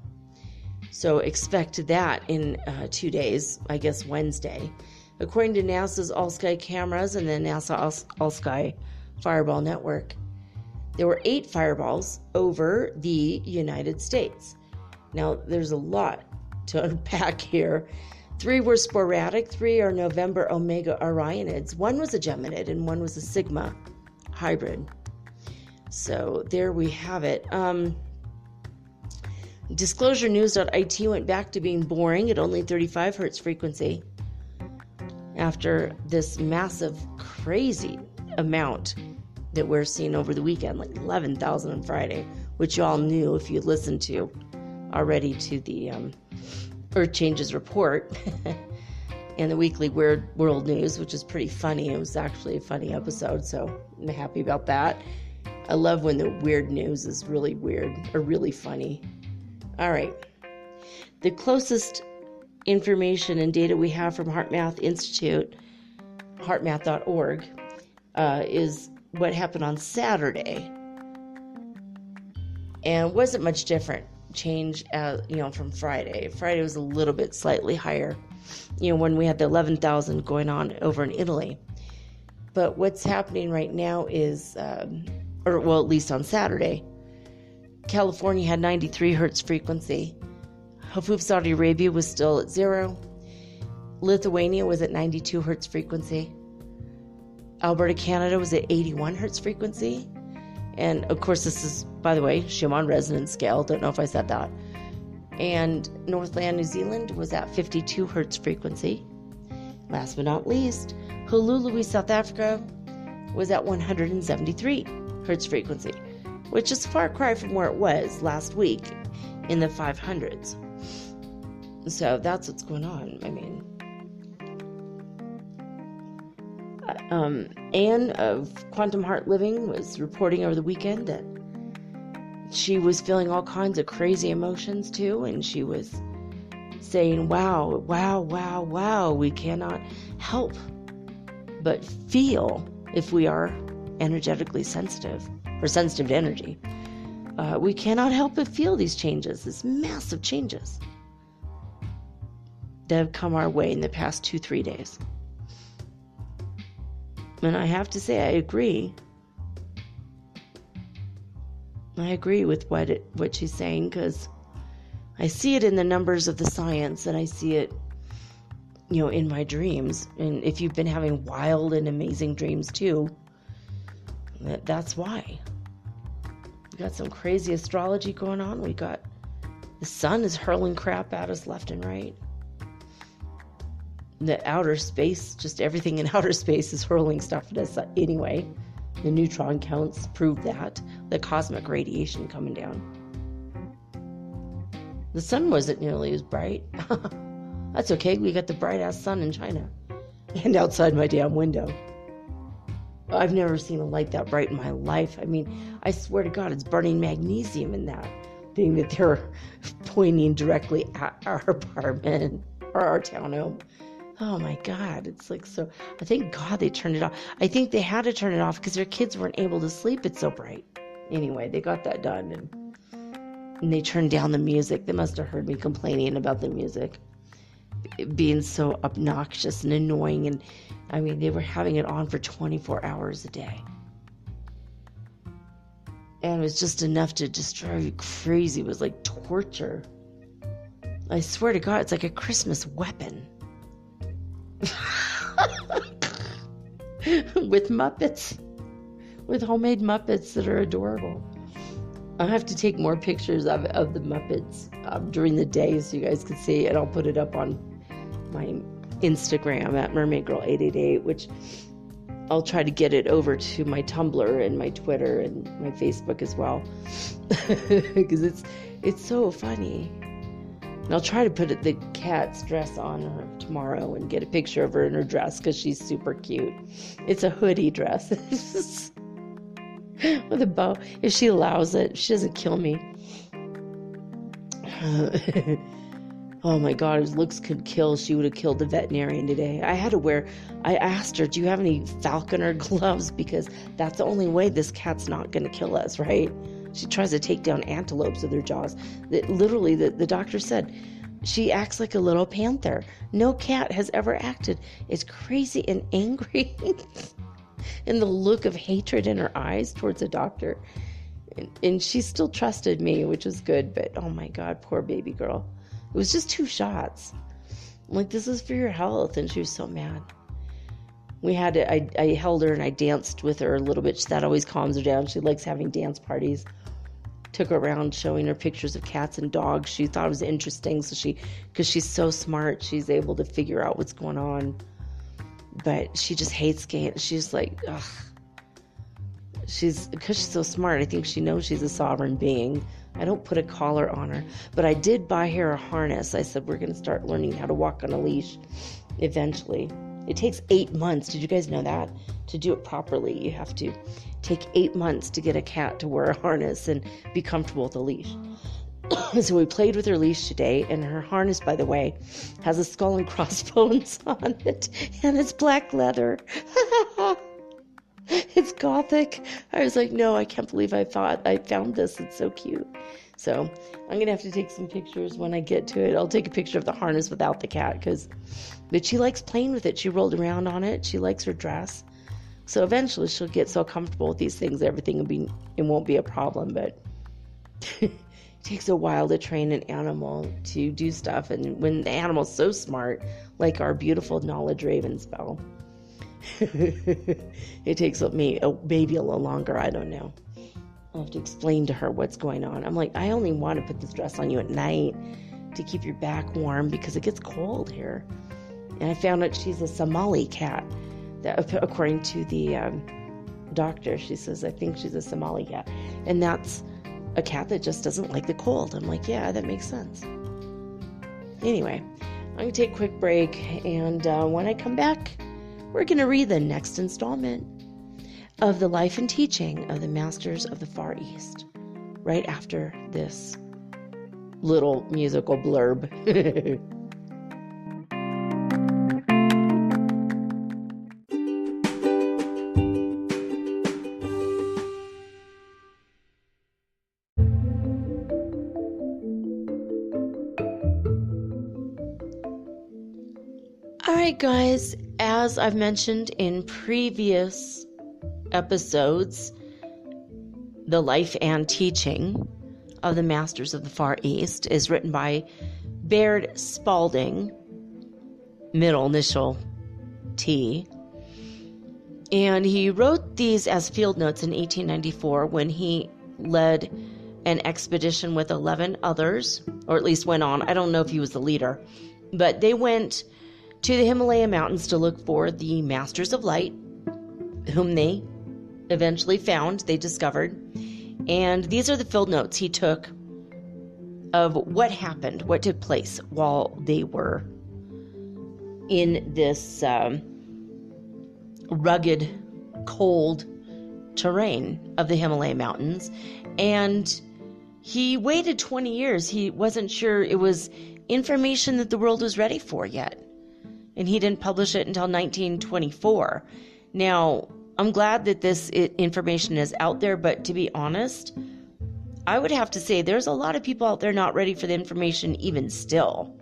So expect that in 2 days, I guess Wednesday. According to NASA's all-sky cameras and the NASA all-sky fireball network, there were 8 fireballs over the United States. Now, there's a lot to unpack here. 3 were sporadic, 3 are November Omega Orionids. 1 was a Geminid and 1 was a Sigma hybrid. So there we have it. DisclosureNews.it went back to being boring at only 35 hertz frequency after this massive, crazy amount that we're seeing over the weekend, like 11,000 on Friday, which you all knew if you listened to already to the Earth Changes report. and the weekly Weird World News, which is pretty funny. It was actually a funny episode, so I'm happy about that. I love when the weird news is really weird or really funny. All right. The closest information and data we have from HeartMath Institute, heartmath.org, is what happened on Saturday. And it wasn't much different change from Friday. Friday was a little bit slightly higher, when we had the 11,000 going on over in Italy. But what's happening right now is, at least on Saturday, California had 93 hertz frequency. Hafuf, Saudi Arabia was still at 0. Lithuania was at 92 hertz frequency. Alberta, Canada was at 81 hertz frequency. And of course, this is, by the way, Schumann Resonance scale. Don't know if I said that. And Northland, New Zealand was at 52 hertz frequency. Last but not least, Hululu, South Africa was at 173 hertz frequency, which is a far cry from where it was last week in the 500s. So that's what's going on. I mean, Anne of Quantum Heart Living was reporting over the weekend that she was feeling all kinds of crazy emotions too, and she was saying, wow, we cannot help but feel if we are energetically sensitive, or sensitive to energy. We cannot help but feel these changes, these massive changes that have come our way in the past 2-3 days. And I have to say, I agree. I agree with what she's saying, because I see it in the numbers of the science, and I see it, in my dreams. And if you've been having wild and amazing dreams too, that's why. We got some crazy astrology going on. We got the sun is hurling crap at us left and right. The outer space, just everything in outer space is hurling stuff at us anyway. The neutron counts prove that. The cosmic radiation coming down. The sun wasn't nearly as bright. That's okay. We got the bright-ass sun in China. And outside my damn window. I've never seen a light that bright in my life. I mean, I swear to God, it's burning magnesium in that thing that they're pointing directly at our apartment or our townhome. Oh my God, it's like so. I thank God they turned it off. I think they had to turn it off because their kids weren't able to sleep. It's so bright. Anyway, they got that done, and they turned down the music. They must have heard me complaining about the music being so obnoxious and annoying. And I mean, they were having it on for 24 hours a day. And it was just enough to just drive you crazy. It was like torture. I swear to God, it's like a Christmas weapon. With Muppets. With homemade Muppets that are adorable. I'll have to take more pictures of the Muppets during the day so you guys can see, and I'll put it up on my Instagram at mermaidgirl888, which I'll try to get it over to my Tumblr and my Twitter and my Facebook as well, because it's so funny. And I'll try to put the cat's dress on her tomorrow and get a picture of her in her dress, because she's super cute. It's a hoodie dress with a bow, if she allows it. If she doesn't kill me. Oh my God, if looks could kill, she would have killed the veterinarian today. I asked her, do you have any falconer gloves? Because that's the only way this cat's not going to kill us, right? She tries to take down antelopes with her jaws. Literally, the doctor said, she acts like a little panther. No cat has ever acted as crazy and angry. And the look of hatred in her eyes towards the doctor. And she still trusted me, which was good. But, oh my God, poor baby girl. It was just 2 shots. I'm like, this is for your health. And she was so mad. I held her and I danced with her a little bit. That always calms her down. She likes having dance parties. Took her around showing her pictures of cats and dogs. She thought it was interesting. So because she's so smart, she's able to figure out what's going on. But she just hates games. She's like, ugh. Because she's so smart, I think she knows she's a sovereign being. I don't put a collar on her. But I did buy her a harness. I said, we're going to start learning how to walk on a leash. eventually. It takes 8 months. Did you guys know that? To do it properly, you have to take 8 months to get a cat to wear a harness and be comfortable with a leash. So we played with her leash today, and her harness, by the way, has a skull and crossbones on it, and it's black leather. It's gothic. I was like, no, I can't believe I found this. It's so cute. So I'm going to have to take some pictures when I get to it. I'll take a picture of the harness without the cat, but she likes playing with it. She rolled around on it. She likes her dress. So eventually she'll get so comfortable with these things, it won't be a problem, but it takes a while to train an animal to do stuff. And when the animal's so smart, like our beautiful knowledge raven spell, it takes me a baby a little longer. I don't know. I'll have to explain to her what's going on. I'm like, I only want to put this dress on you at night to keep your back warm because it gets cold here. And I found out she's a Somali cat. That, according to the doctor, she says, I think she's a Somali cat. And that's a cat that just doesn't like the cold. I'm like, yeah, that makes sense. Anyway, I'm going to take a quick break. And when I come back, we're going to read the next installment of the life and teaching of the Masters of the Far East, right after this little musical blurb. All right, guys, as I've mentioned in previous episodes, the life and teaching of the Masters of the Far East is written by Baird Spalding, middle initial T, and he wrote these as field notes in 1894 when he led an expedition with 11 others, or at least went on. I don't know if he was the leader, but they went to the Himalaya mountains to look for the Masters of Light, whom they eventually found, they discovered. And these are the field notes he took of what happened, what took place while they were in this rugged, cold terrain of the Himalaya mountains. And he waited 20 years. He wasn't sure it was information that the world was ready for yet. And he didn't publish it until 1924. Now, I'm glad that this information is out there, but to be honest, I would have to say there's a lot of people out there not ready for the information even still.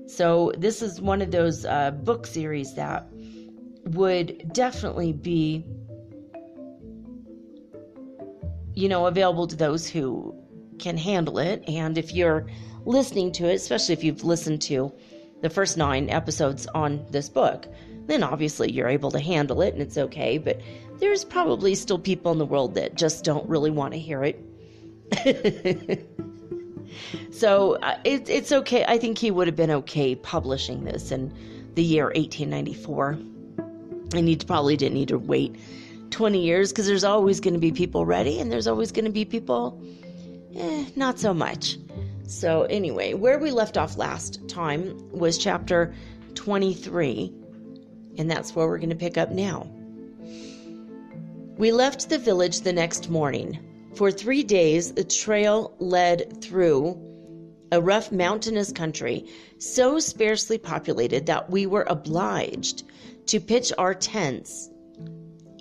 So this is one of those book series that would definitely be, available to those who can handle it. And if you're listening to it, especially if you've listened to the first 9 episodes on this book, then obviously you're able to handle it and it's okay. But there's probably still people in the world that just don't really want to hear it. So it's okay. I think he would have been okay publishing this in the year 1894. And he probably didn't need to wait 20 years because there's always going to be people ready and there's always going to be people not so much. So anyway, where we left off last time was chapter 23, and that's where we're going to pick up now. We left the village the next morning. For 3 days, the trail led through a rough mountainous country, so sparsely populated that we were obliged to pitch our tents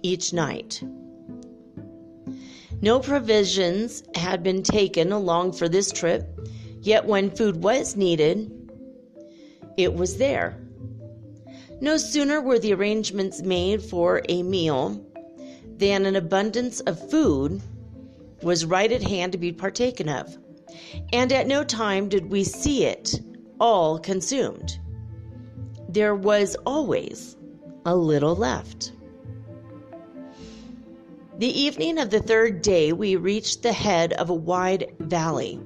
each night. No provisions had been taken along for this trip, yet when food was needed, it was there. No sooner were the arrangements made for a meal than an abundance of food was right at hand to be partaken of, and at no time did we see it all consumed. There was always a little left. The evening of the 3rd day, we reached the head of a wide valley,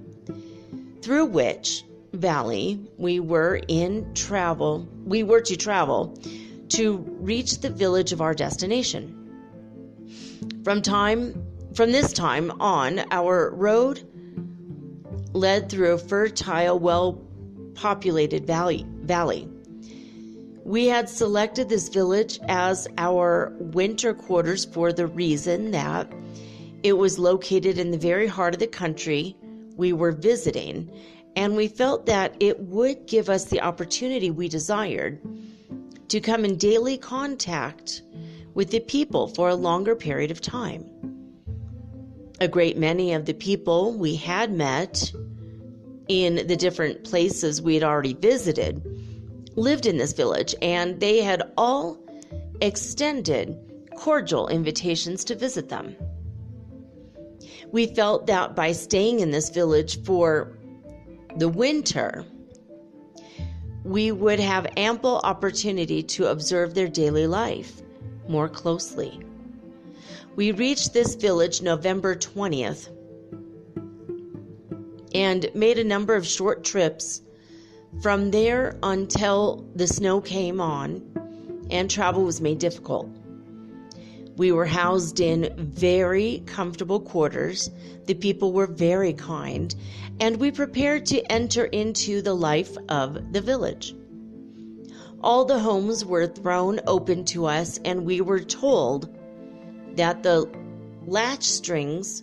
through which valley we were to travel to reach the village of our destination. From this time on, our road led through a fertile, well-populated valley. We had selected this village as our winter quarters for the reason that it was located in the very heart of the country we were visiting, and we felt that it would give us the opportunity we desired to come in daily contact with the people for a longer period of time. A great many of the people we had met in the different places we had already visited lived in this village, and they had all extended cordial invitations to visit them. We felt that by staying in this village for the winter, we would have ample opportunity to observe their daily life more closely. We reached this village November 20th and made a number of short trips from there until the snow came on and travel was made difficult. We were housed in very comfortable quarters. The people were very kind, and we prepared to enter into the life of the village. All the homes were thrown open to us, and we were told that the latch strings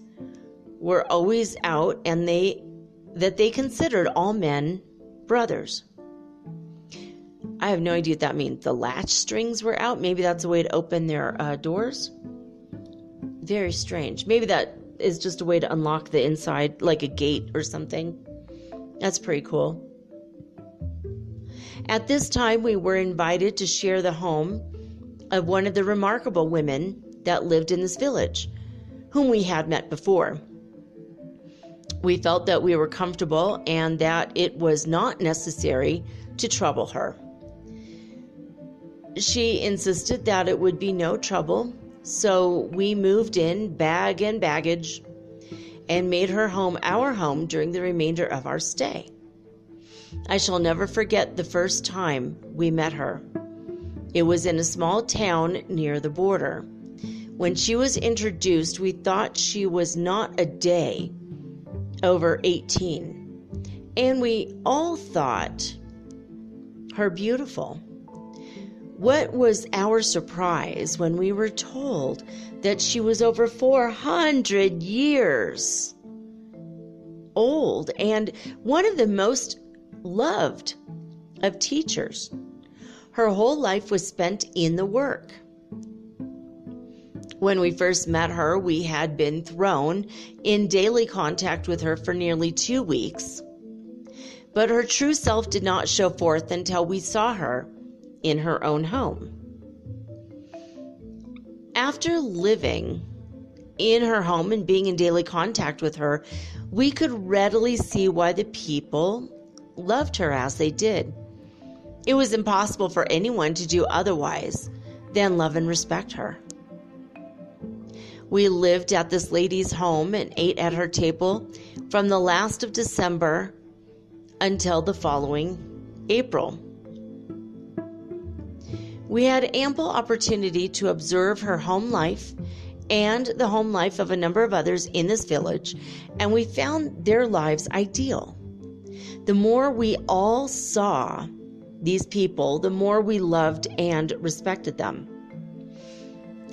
were always out, and that they considered all men brothers. I have no idea what that means. The latch strings were out. Maybe that's a way to open their doors. Very strange. Maybe that is just a way to unlock the inside, like a gate or something. That's pretty cool. At this time, we were invited to share the home of one of the remarkable women that lived in this village, whom we had met before. We felt that we were comfortable and that it was not necessary to trouble her. She insisted that it would be no trouble, so we moved in, bag and baggage, and made her home our home during the remainder of our stay. I shall never forget the first time we met her. It was in a small town near the border. When she was introduced, we thought she was not a day over 18, and we all thought her beautiful. What was our surprise when we were told that she was over 400 years old and one of the most loved of teachers. Her whole life was spent in the work. When we first met her, we had been thrown in daily contact with her for nearly 2 weeks, but her true self did not show forth until we saw her in her own home. After living in her home and being in daily contact with her, we could readily see why the people loved her as they did. It was impossible for anyone to do otherwise than love and respect her. We lived at this lady's home and ate at her table from the last of December until the following April. We had ample opportunity to observe her home life and the home life of a number of others in this village, and we found their lives ideal. The more we all saw these people, the more we loved and respected them.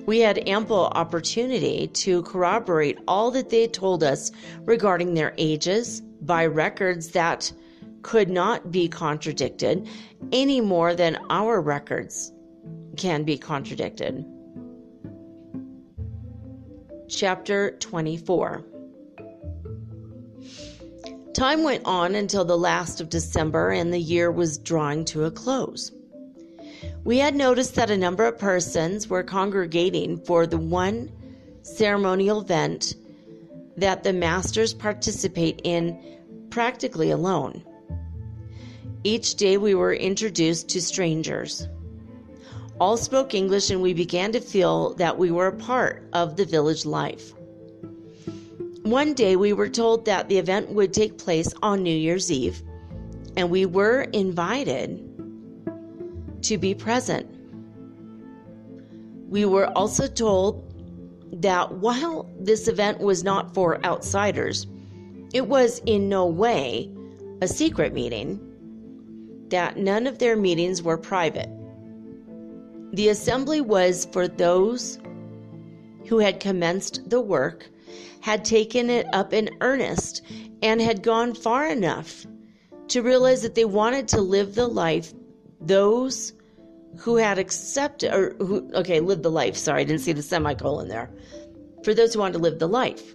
We had ample opportunity to corroborate all that they told us regarding their ages by records that could not be contradicted any more than our records can be contradicted. Chapter 24. Time went on until the last of December, and the year was drawing to a close. We had noticed that a number of persons were congregating for the one ceremonial event that the masters participate in practically alone. Each day we were introduced to strangers. All spoke English, and we began to feel that we were a part of the village life. One day we were told that the event would take place on New Year's Eve, and we were invited to be present. We were also told that while this event was not for outsiders, it was in no way a secret meeting, that none of their meetings were private, The assembly was for those who had commenced the work, had taken it up in earnest, and had gone far enough to realize that they wanted to live the life. Those who had accepted, lived the life. Sorry, I didn't see the semicolon there. For those who wanted to live the life.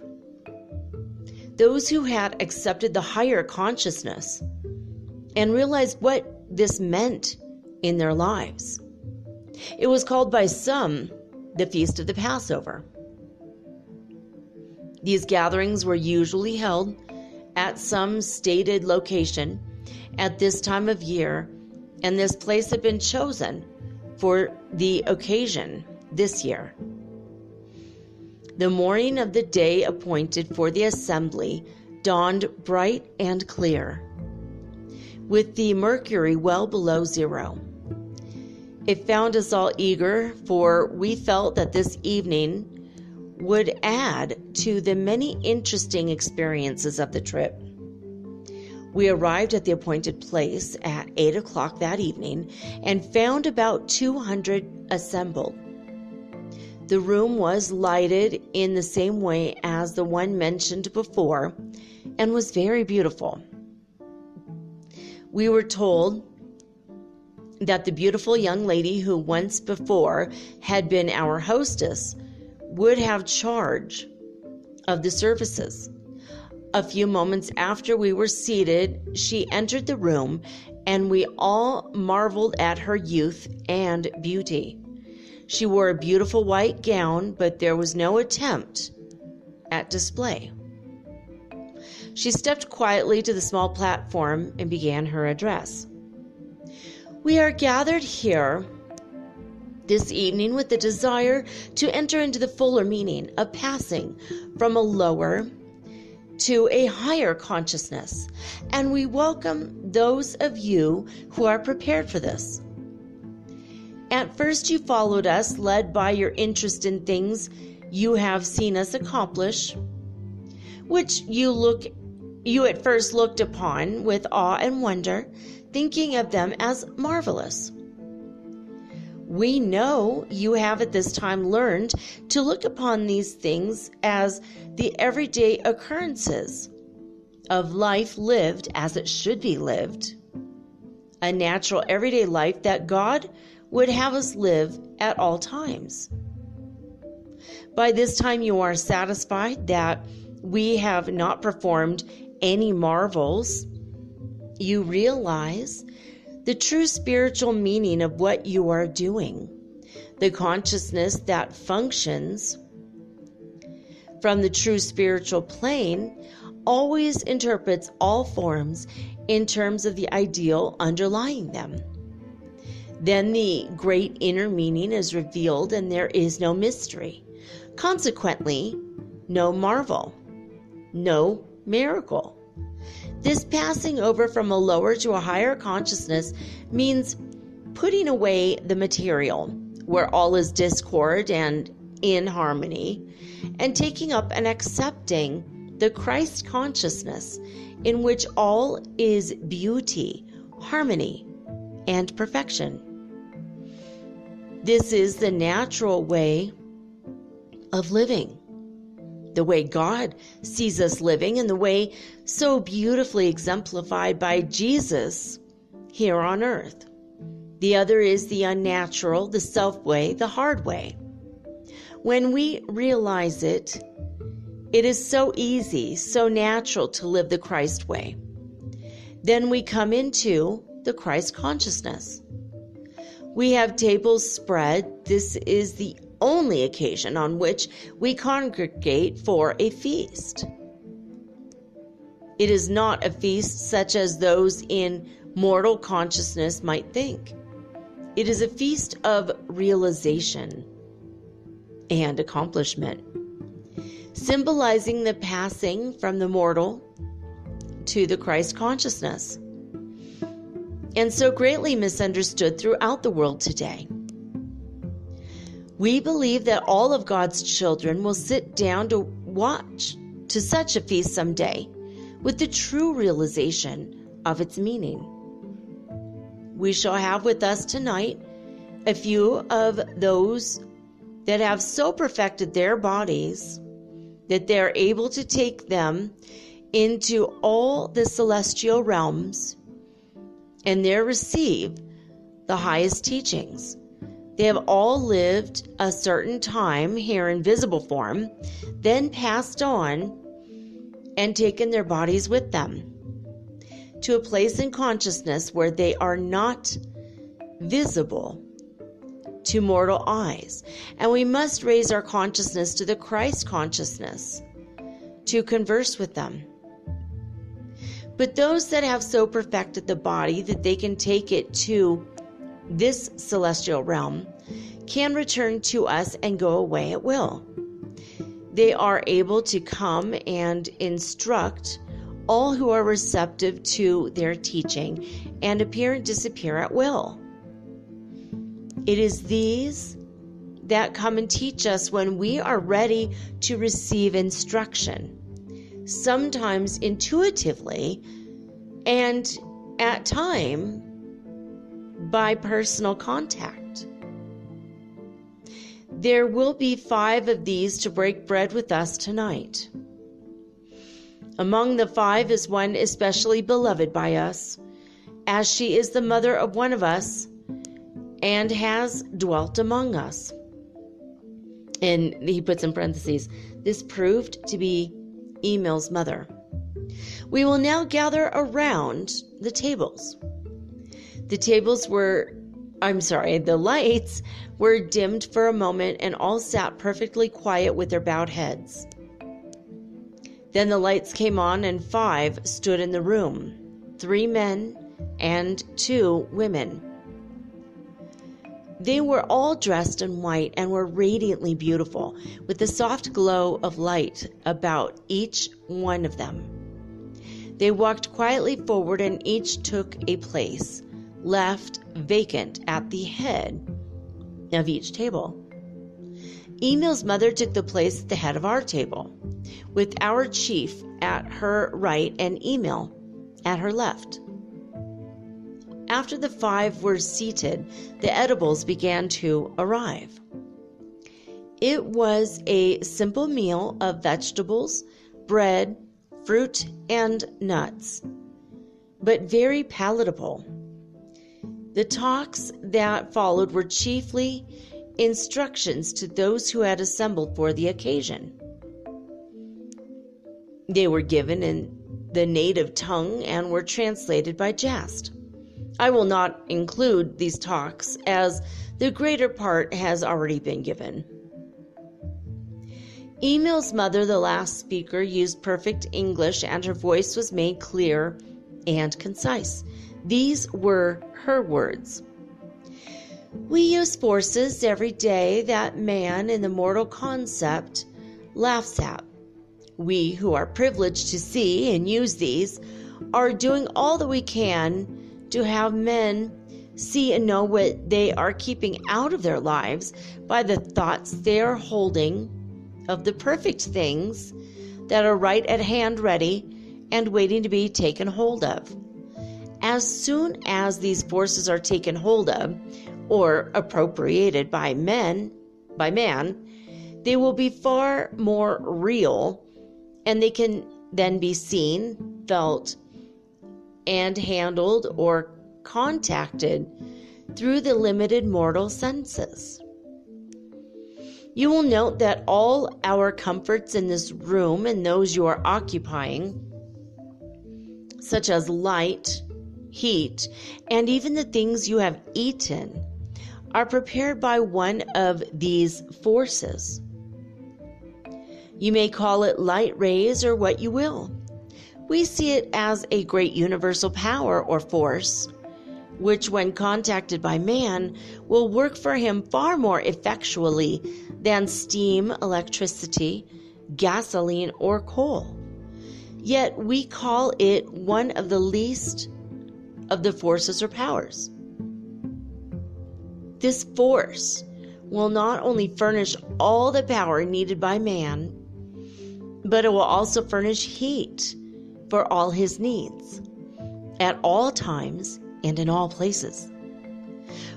Those who had accepted the higher consciousness and realized what this meant in their lives. It was called by some the Feast of the Passover. These gatherings were usually held at some stated location at this time of year, and this place had been chosen for the occasion this year. The morning of the day appointed for the assembly dawned bright and clear, with the mercury well below zero. It found us all eager, for we felt that this evening would add to the many interesting experiences of the trip. We arrived at the appointed place at 8 o'clock that evening and found about 200 assembled. The room was lighted in the same way as the one mentioned before and was very beautiful. We were told that the beautiful young lady who once before had been our hostess would have charge of the services. A few moments after we were seated, she entered the room, and we all marveled at her youth and beauty. She wore a beautiful white gown, but there was no attempt at display. She stepped quietly to the small platform and began her address. We are gathered here this evening with the desire to enter into the fuller meaning of passing from a lower to a higher consciousness, and we welcome those of you who are prepared for this. At first you followed us, led by your interest in things you have seen us accomplish, which you at first looked upon with awe and wonder, thinking of them as marvelous. We know you have at this time learned to look upon these things as the everyday occurrences of life lived as it should be lived, a natural everyday life that God would have us live at all times. By this time you are satisfied that we have not performed any marvels. You realize the true spiritual meaning of what you are doing. The consciousness that functions from the true spiritual plane always interprets all forms in terms of the ideal underlying them. Then the great inner meaning is revealed, and there is no mystery. Consequently, no marvel, no miracle. This passing over from a lower to a higher consciousness means putting away the material, where all is discord and inharmony, and taking up and accepting the Christ consciousness, in which all is beauty, harmony, and perfection. This is the natural way of living, the way God sees us living, and the way so beautifully exemplified by Jesus here on earth. The other is the unnatural, the self-way, the hard way. When we realize it, it is so easy, so natural to live the Christ way. Then we come into the Christ consciousness. We have tables spread. This is the only occasion on which we congregate for a feast. It is not a feast such as those in mortal consciousness might think. It is a feast of realization and accomplishment, symbolizing the passing from the mortal to the Christ consciousness, and so greatly misunderstood throughout the world today. We believe that all of God's children will sit down to watch to such a feast someday with the true realization of its meaning. We shall have with us tonight a few of those that have so perfected their bodies that they're able to take them into all the celestial realms and there receive the highest teachings. They have all lived a certain time here in visible form, then passed on and taken their bodies with them to a place in consciousness where they are not visible to mortal eyes. And we must raise our consciousness to the Christ consciousness to converse with them. But those that have so perfected the body that they can take it to this celestial realm can return to us and go away at will. They are able to come and instruct all who are receptive to their teaching and appear and disappear at will. It is these that come and teach us when we are ready to receive instruction, sometimes intuitively and at time by personal contact. There will be 5 of these to break bread with us tonight. Among the 5 is one especially beloved by us, as she is the mother of one of us and has dwelt among us. And he puts in parentheses, this proved to be Emil's mother. We will now gather around the tables. The lights were dimmed for a moment and all sat perfectly quiet with their bowed heads. Then the lights came on and 5 stood in the room, 3 men and 2 women. They were all dressed in white and were radiantly beautiful, with the soft glow of light about each one of them. They walked quietly forward and each took a place, left vacant at the head of each table. Emil's mother took the place at the head of our table, with our chief at her right and Emil at her left. After the 5 were seated, the edibles began to arrive. It was a simple meal of vegetables, bread, fruit, and nuts, but very palatable. The talks that followed were chiefly instructions to those who had assembled for the occasion. They were given in the native tongue and were translated by Jast. I will not include these talks as the greater part has already been given. Emil's mother, the last speaker, used perfect English and her voice was made clear and concise. These were her words. We use forces every day that man in the mortal concept laughs at. We who are privileged to see and use these are doing all that we can to have men see and know what they are keeping out of their lives by the thoughts they are holding of the perfect things that are right at hand, ready and waiting to be taken hold of. As soon as these forces are taken hold of or appropriated by man, they will be far more real, and they can then be seen, felt, and handled or contacted through the limited mortal senses. You will note that all our comforts in this room and those you are occupying, such as light, heat, and even the things you have eaten, are prepared by one of these forces. You may call it light rays or what you will. We see it as a great universal power or force, which when contacted by man will work for him far more effectually than steam, electricity, gasoline, or coal. Yet we call it one of the least of the forces or powers. This force will not only furnish all the power needed by man, but it will also furnish heat for all his needs, at all times and in all places.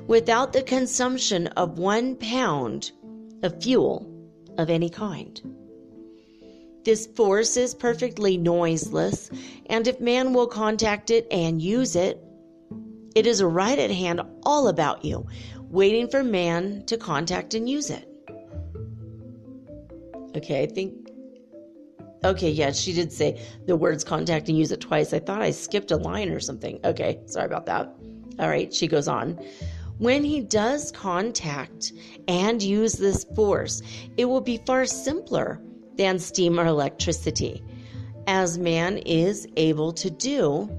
without the consumption of 1 pound of fuel of any kind. This force is perfectly noiseless, and if man will contact it and use it, it is right at hand, all about you, waiting for man to contact and use it. Okay, yeah, she did say the words contact and use it twice. I thought I skipped a line or something. Okay, sorry about that. All right, she goes on. When he does contact and use this force, it will be far simpler than steam or electricity. As man is able to do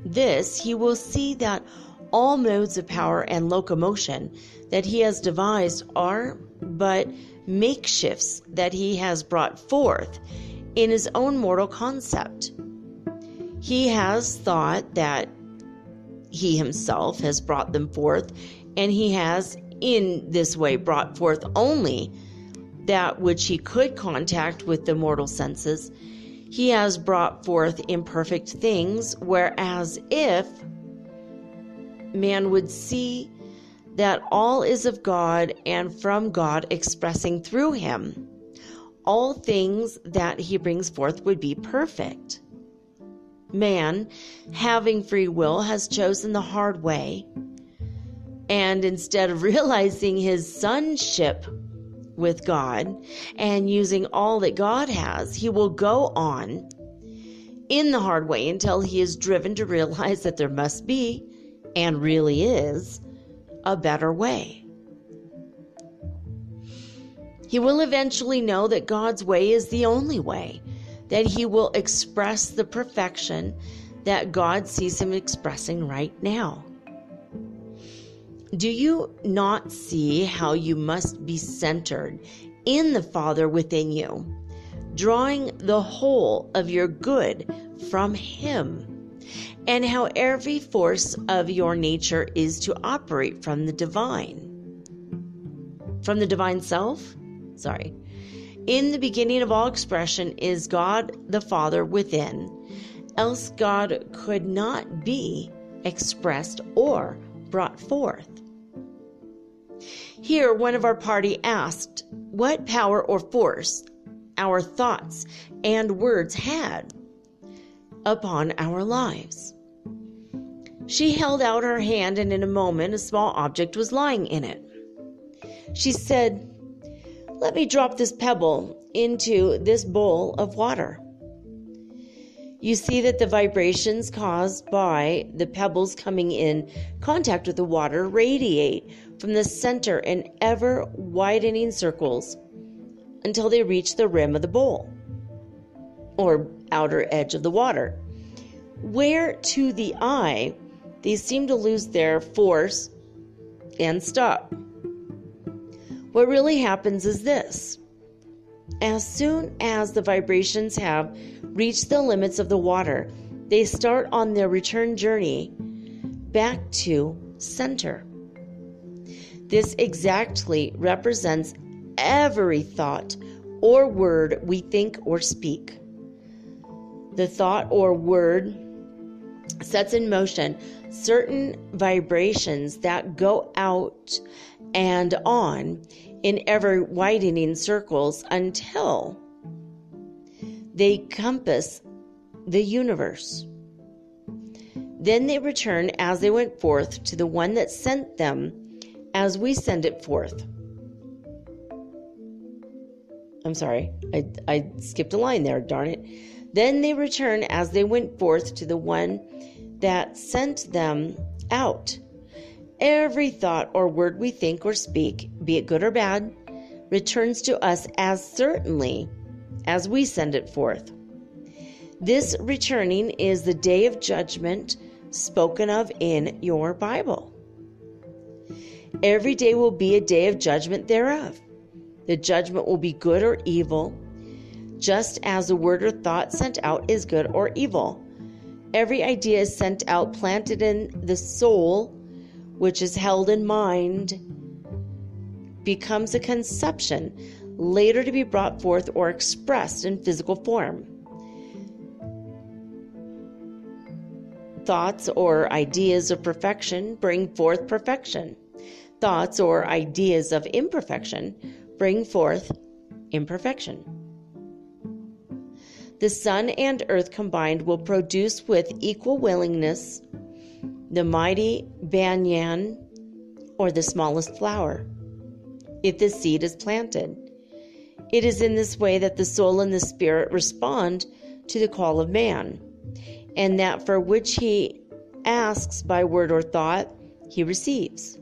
this, he will see that all modes of power and locomotion that he has devised are but makeshifts that he has brought forth in his own mortal concept. He has thought that he himself has brought them forth, and he has in this way brought forth only that which he could contact with the mortal senses. He has brought forth imperfect things, whereas if man would see that all is of God and from God expressing through him, all things that he brings forth would be perfect. Man, having free will, has chosen the hard way, and instead of realizing his sonship with God and using all that God has, he will go on in the hard way until he is driven to realize that there must be, and really is, a better way. He will eventually know that God's way is the only way, that he will express the perfection that God sees him expressing right now. Do you not see how you must be centered in the Father within you, drawing the whole of your good from him, and how every force of your nature is to operate from the divine self? In the beginning of all expression is God the Father within, else God could not be expressed or brought forth. Here, one of our party asked what power or force our thoughts and words had upon our lives. She held out her hand, and in a moment, a small object was lying in it. She said, "Let me drop this pebble into this bowl of water." You see that the vibrations caused by the pebbles coming in contact with the water radiate from the center in ever widening circles until they reach the rim of the bowl, or outer edge of the water, where to the eye they seem to lose their force and stop. What really happens is this: as soon as the vibrations have reached the limits of the water, they start on their return journey back to center. This exactly represents every thought or word we think or speak. The thought or word sets in motion certain vibrations that go out and on in ever widening circles until they compass the universe. Then they return as they went forth to the one that sent them, as we send it forth. I'm sorry, I skipped a line there, darn it. Then they return as they went forth to the one that sent them out. Every thought or word we think or speak, be it good or bad, returns to us as certainly as we send it forth. This returning is the day of judgment spoken of in your Bible. Every day will be a day of judgment thereof. The judgment will be good or evil, just as a word or thought sent out is good or evil. Every idea is sent out, planted in the soul, which is held in mind, becomes a conception, later to be brought forth or expressed in physical form. thoughts or ideas of perfection bring forth perfection. Thoughts or ideas of imperfection bring forth imperfection. The sun and earth combined will produce with equal willingness the mighty banyan or the smallest flower, if the seed is planted. It is in this way that the soul and the spirit respond to the call of man, and that for which he asks by word or thought, he receives.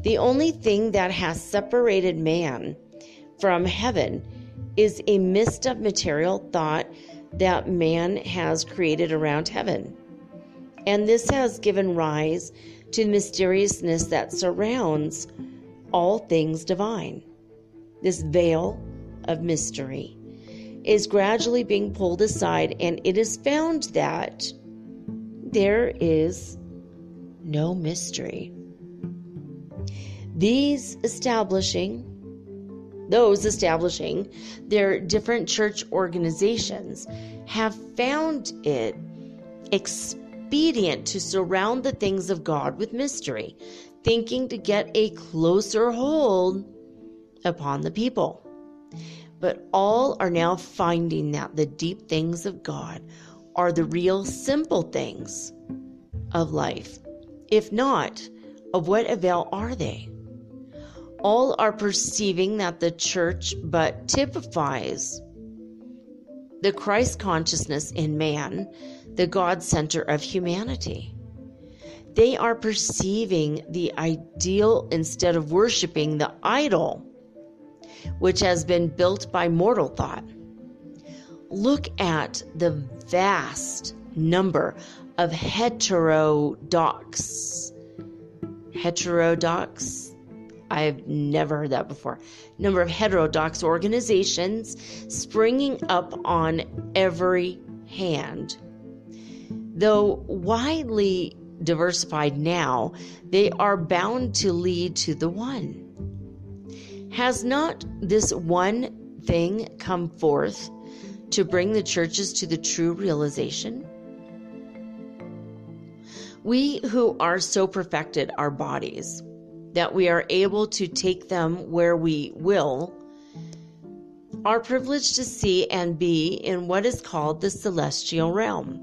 The only thing that has separated man from heaven is a mist of material thought that man has created around heaven. And this has given rise to the mysteriousness that surrounds all things divine. This veil of mystery is gradually being pulled aside, and it is found that there is no mystery. Those establishing their different church organizations have found it expedient to surround the things of God with mystery, thinking to get a closer hold upon the people. But all are now finding that the deep things of God are the real simple things of life. If not, of what avail are they? All are perceiving that the church but typifies the Christ consciousness in man, the God center of humanity. They are perceiving the ideal instead of worshiping the idol, which has been built by mortal thought. Look at the vast number of heterodox. I've never heard that before. Number of heterodox organizations springing up on every hand. Though widely diversified now, they are bound to lead to the one. Has not this one thing come forth to bring the churches to the true realization? We who are so perfected our bodies that we are able to take them where we will, are privileged to see and be in what is called the celestial realm.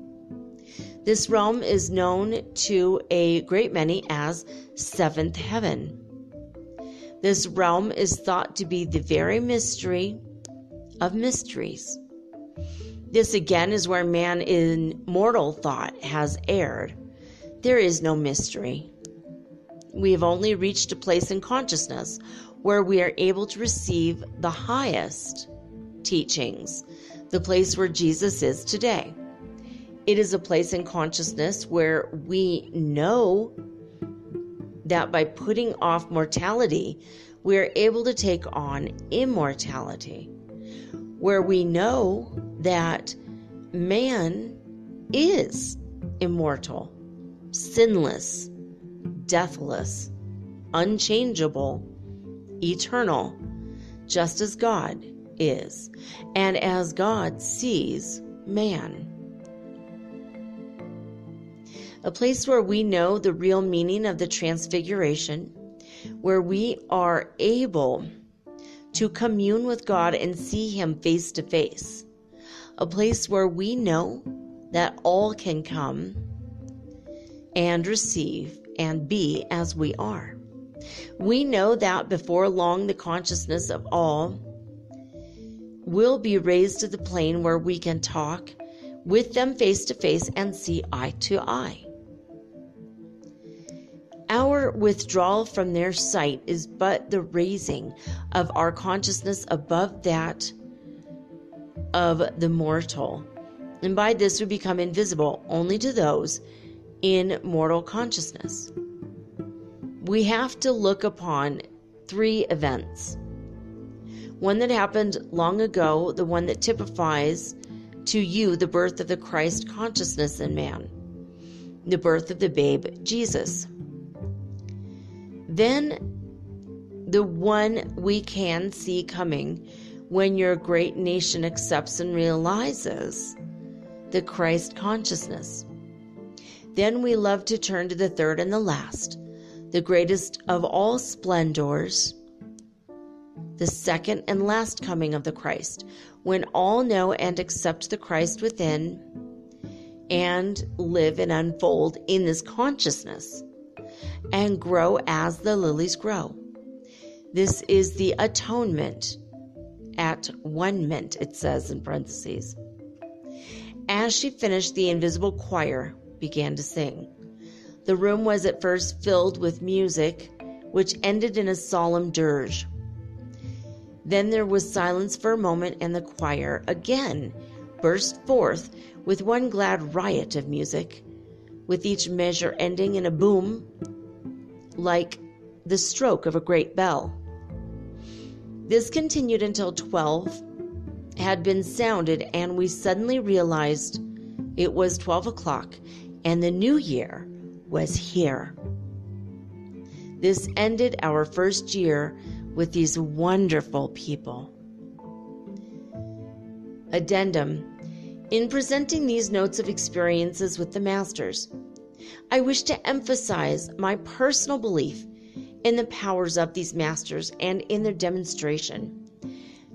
This realm is known to a great many as seventh heaven. This realm is thought to be the very mystery of mysteries. This again is where man in mortal thought has erred. There is no mystery. We have only reached a place in consciousness where we are able to receive the highest teachings, the place where Jesus is today. It is a place in consciousness where we know that by putting off mortality, we are able to take on immortality, where we know that man is immortal, sinless, deathless, unchangeable, eternal, just as God is, and as God sees man. A place where we know the real meaning of the transfiguration, where we are able to commune with God and see Him face to face. A place where we know that all can come and receive and be as we are. We know that before long the consciousness of all will be raised to the plane where we can talk with them face to face and see eye to eye. Our withdrawal from their sight is but the raising of our consciousness above that of the mortal, and by this we become invisible only to those in mortal consciousness. We have to look upon three events. One that happened long ago, the one that typifies to you the birth of the Christ consciousness in man, the birth of the babe Jesus. Then the one we can see coming when your great nation accepts and realizes the Christ consciousness. Then we love to turn to the third and the last, the greatest of all splendors, the second and last coming of the Christ, when all know and accept the Christ within and live and unfold in this consciousness and grow as the lilies grow. This is the atonement at one-ment, it says in parentheses. As she finished, the invisible choir began to sing. The room was at first filled with music, which ended in a solemn dirge. Then there was silence for a moment, and the choir again burst forth with one glad riot of music, with each measure ending in a boom like the stroke of a great bell. This continued until 12 had been sounded, and we suddenly realized it was 12 o'clock and the new year was here. This ended our first year with these wonderful people. Addendum. In presenting these notes of experiences with the masters, I wish to emphasize my personal belief in the powers of these masters and in their demonstration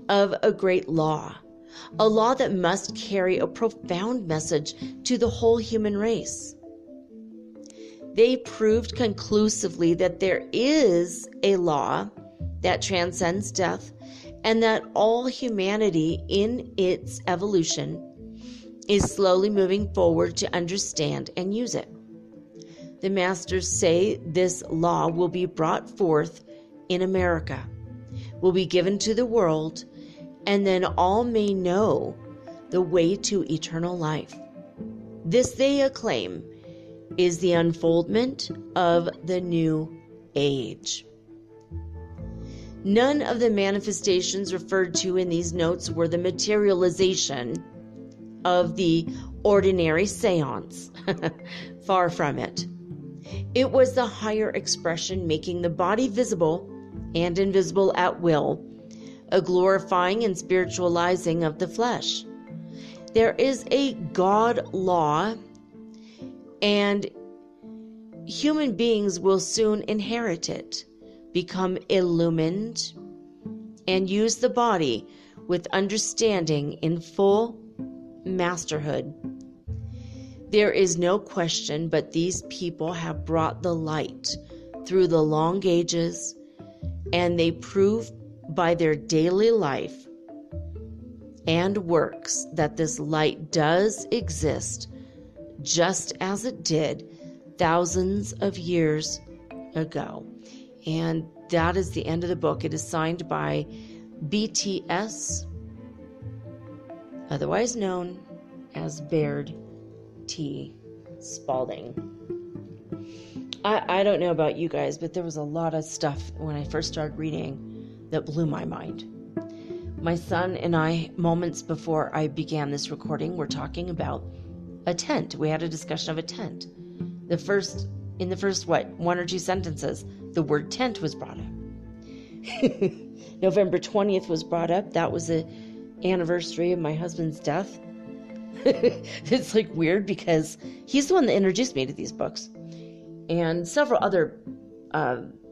of a great law, a law that must carry a profound message to the whole human race. They proved conclusively that there is a law that transcends death, and that all humanity in its evolution is slowly moving forward to understand and use it. The masters say this law will be brought forth in America, will be given to the world, and then all may know the way to eternal life. This, they acclaim, is the unfoldment of the new age. None of the manifestations referred to in these notes were the materialization of the ordinary seance. Far from it. It was the higher expression making the body visible and invisible at will, a glorifying and spiritualizing of the flesh. There is a God law, and human beings will soon inherit it, become illumined, and use the body with understanding in full masterhood. There is no question but these people have brought the light through the long ages, and they prove by their daily life and works that this light does exist just as it did thousands of years ago. And that is the end of the book. It is signed by BTS, otherwise known as Baird T. Spalding. I don't know about you guys, but there was a lot of stuff when I first started reading that blew my mind. My son and I, moments before I began this recording, were talking about a tent. We had a discussion of a tent. In the first, one or two sentences, the word tent was brought up. November 20th was brought up. That was the anniversary of my husband's death. It's like weird because he's the one that introduced me to these books, and several other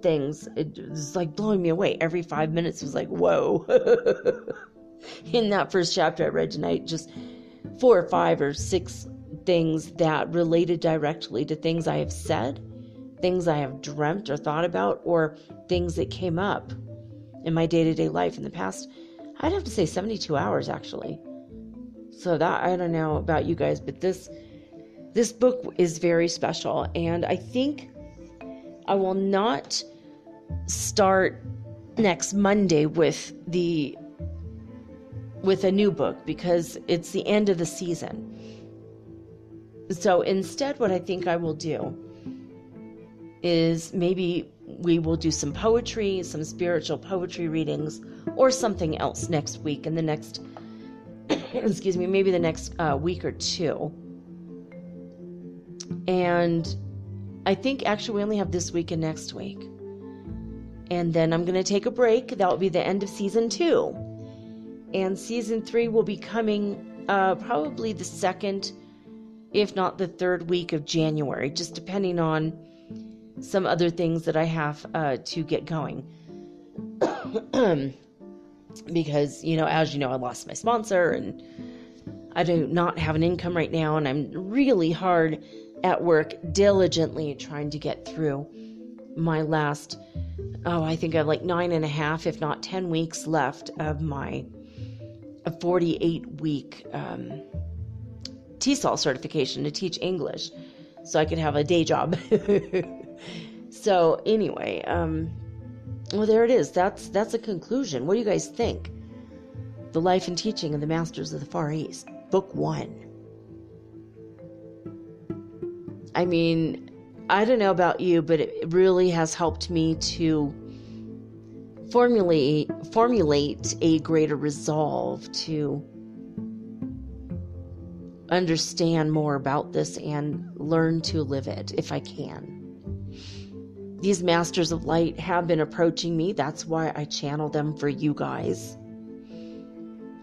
things. It was like blowing me away. Every 5 minutes was like, whoa. In that first chapter I read tonight, just 4 or 5 or 6 things that related directly to things I have said, things I have dreamt or thought about, or things that came up in my day-to-day life in the past. I'd have to say 72 hours actually. So that, I don't know about you guys, but this book is very special, and I think I will not start next Monday with a new book because it's the end of the season. So instead, what I think I will do is maybe we will do some poetry, some spiritual poetry readings, or something else next week, in the next excuse me, maybe the next week or two. And I think actually we only have this week and next week. And then I'm going to take a break. That will be the end of season 2. And season 3 will be coming probably the second if not the third week of January, just depending on some other things that I have to get going. Because, as you know, I lost my sponsor and I do not have an income right now, and I'm really hard at work, diligently trying to get through my last, I think I have like 9.5, if not 10 weeks left of my 48-week TESOL certification to teach English, so I could have a day job. So anyway, well, there it is. That's a conclusion. What do you guys think? The Life and Teaching of the Masters of the Far East, Book 1. I mean, I don't know about you, but it really has helped me to formulate a greater resolve to understand more about this and learn to live it if I can. These Masters of Light have been approaching me. That's why I channel them for you guys.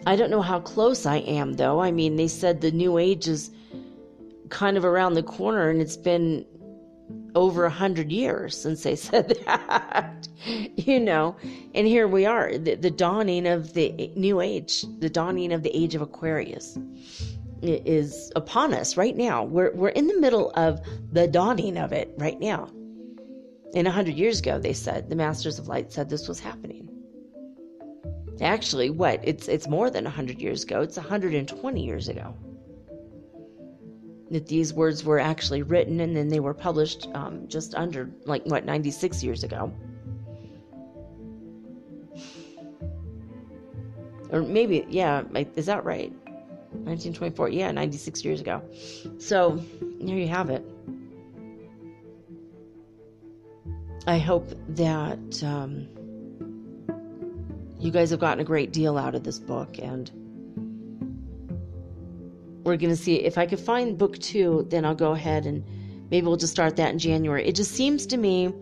I don't know how close I am, though. I mean, they said the New Age is kind of around the corner, and it's been over 100 years since they said that. And here we are, the dawning of the New Age, the dawning of the Age of Aquarius is upon us right now. We're in the middle of the dawning of it right now. And 100 years ago, they said, the Masters of Light said this was happening. Actually, it's more than 100 years ago. It's 120 years ago that these words were actually written, and then they were published just under, 96 years ago. Or maybe, yeah, is that right? 1924, yeah, 96 years ago. So, there you have it. I hope that you guys have gotten a great deal out of this book, and we're going to see if I could find book 2, then I'll go ahead and maybe we'll just start that in January. It just seems to me,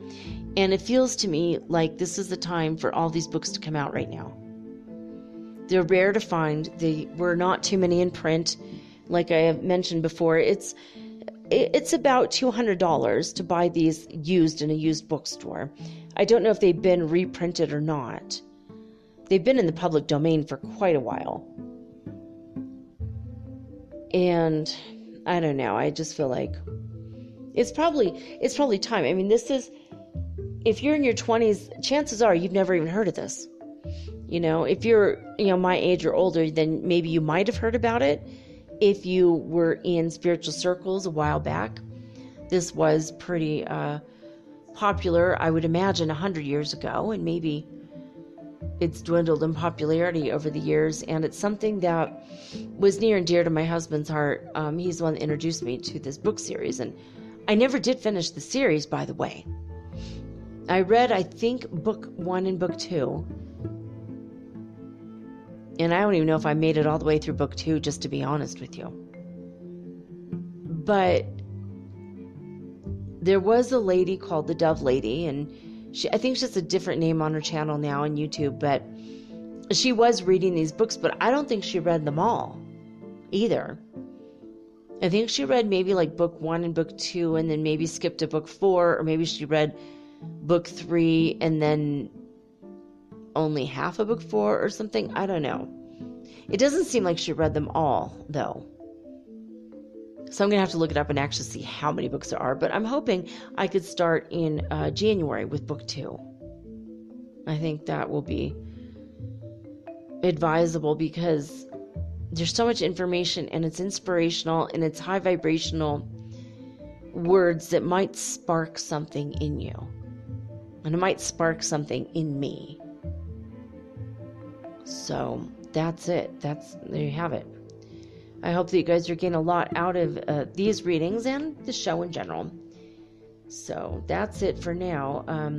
and it feels to me like this is the time for all these books to come out right now. They're rare to find. They were not too many in print. Like I have mentioned before, it's about $200 to buy these used in a used bookstore. I don't know if they've been reprinted or not. They've been in the public domain for quite a while. And I don't know, I just feel like it's probably time. I mean, this is, if you're in your 20s, chances are you've never even heard of this. If you're, my age or older, then maybe you might have heard about it. If you were in spiritual circles a while back, this was pretty popular, I would imagine, 100 years ago, and maybe it's dwindled in popularity over the years, and it's something that was near and dear to my husband's heart. He's the one that introduced me to this book series, and I never did finish the series, by the way. I read, I think, book 1 and book 2, and I don't even know if I made it all the way through book 2, just to be honest with you. But there was a lady called the Dove Lady, and I think she has a different name on her channel now on YouTube, but she was reading these books, but I don't think she read them all either. I think she read maybe like book 1 and book 2, and then maybe skipped to book 4, or maybe she read book 3 and then only half of book 4 or something. I don't know. It doesn't seem like she read them all, though. So I'm going to have to look it up and actually see how many books there are. But I'm hoping I could start in January with book 2. I think that will be advisable because there's so much information, and it's inspirational, and it's high vibrational words that might spark something in you. And it might spark something in me. So that's it. There you have it. I hope that you guys are getting a lot out of these readings and the show in general. So that's it for now. I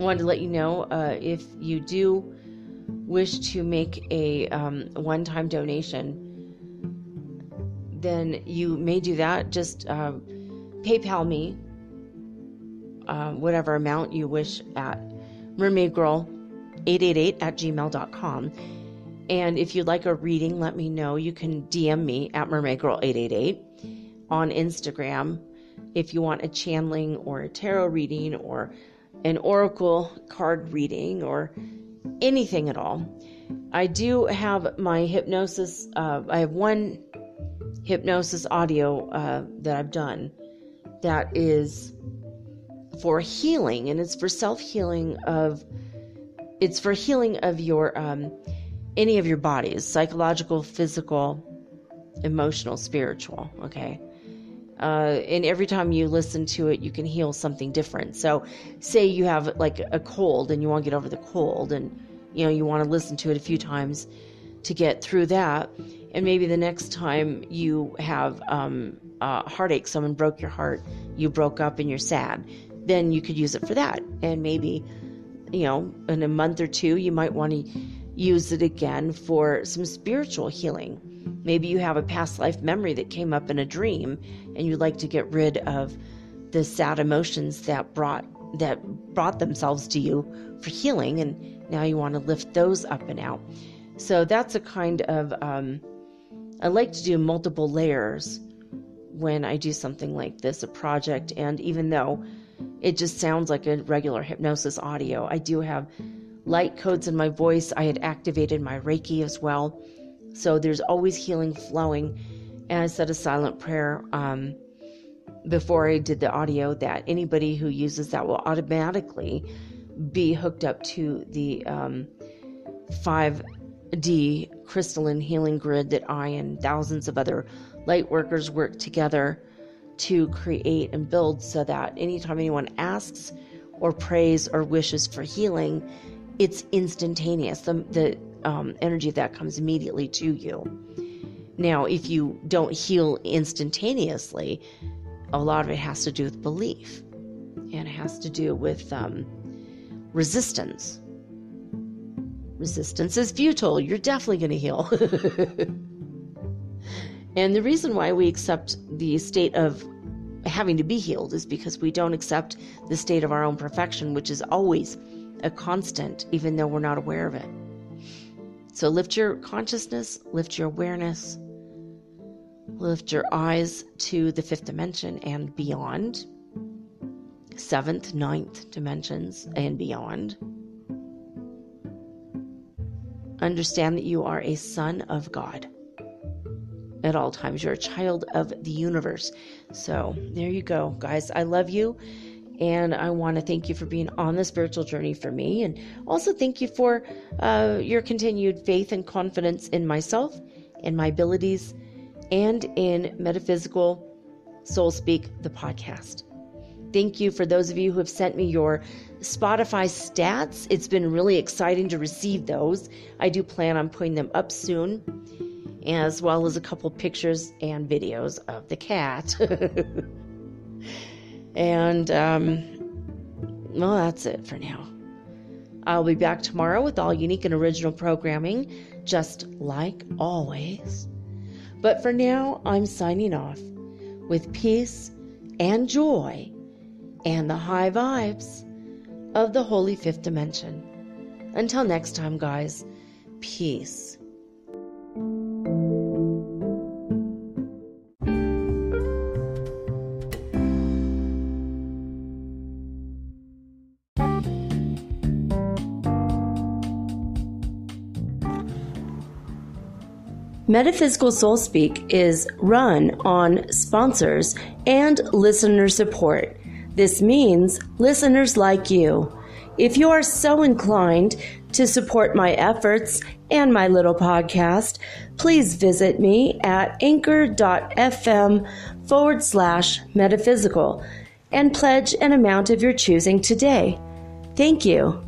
wanted to let you know if you do wish to make a one-time donation, then you may do that. Just PayPal me whatever amount you wish at mermaidgirl888@gmail.com. And if you'd like a reading, let me know. You can DM me at mermaidgirl888 on Instagram if you want a channeling or a tarot reading or an oracle card reading or anything at all. I do have my hypnosis. I have one hypnosis audio that I've done that is for healing, and it's for self-healing it's for healing of your any of your bodies, psychological, physical, emotional, spiritual, okay? And every time you listen to it, you can heal something different. So say you have like a cold and you want to get over the cold, and you want to listen to it a few times to get through that. And maybe the next time you have a heartache, someone broke your heart, you broke up and you're sad, then you could use it for that. And maybe, in a month or two, you might want to use it again for some spiritual healing. Maybe you have a past life memory that came up in a dream and you'd like to get rid of the sad emotions that brought themselves to you for healing, and now you want to lift those up and out. So that's a kind of, I like to do multiple layers when I do something like this, a project. And even though it just sounds like a regular hypnosis audio, I do have light codes in my voice. I had activated my Reiki as well. So there's always healing flowing. And I said a silent prayer before I did the audio that anybody who uses that will automatically be hooked up to the 5D crystalline healing grid that I and thousands of other light workers work together to create and build, so that anytime anyone asks or prays or wishes for healing, it's instantaneous. The energy of that comes immediately to you. Now, if you don't heal instantaneously, a lot of it has to do with belief, and it has to do with resistance. Resistance is futile. You're definitely going to heal. And the reason why we accept the state of having to be healed is because we don't accept the state of our own perfection, which is always a constant, even though we're not aware of it. So lift your consciousness, lift your awareness, lift your eyes to the 5th dimension and beyond, 7th, 9th dimensions and beyond. Understand that you are a son of God. At all times, you're a child of the universe. So there you go, guys. I love you. And I want to thank you for being on the spiritual journey for me. And also thank you for your continued faith and confidence in myself, in my abilities, and in Metaphysical Soul Speak, the podcast. Thank you for those of you who have sent me your Spotify stats. It's been really exciting to receive those. I do plan on putting them up soon, as well as a couple pictures and videos of the cat. And, well, that's it for now. I'll be back tomorrow with all unique and original programming, just like always. But for now, I'm signing off with peace and joy and the high vibes of the Holy 5th Dimension. Until next time, guys, peace. Metaphysical Soul Speak is run on sponsors and listener support. This means listeners like you. If you are so inclined to support my efforts and my little podcast, please visit me at anchor.fm/metaphysical and pledge an amount of your choosing today. Thank you.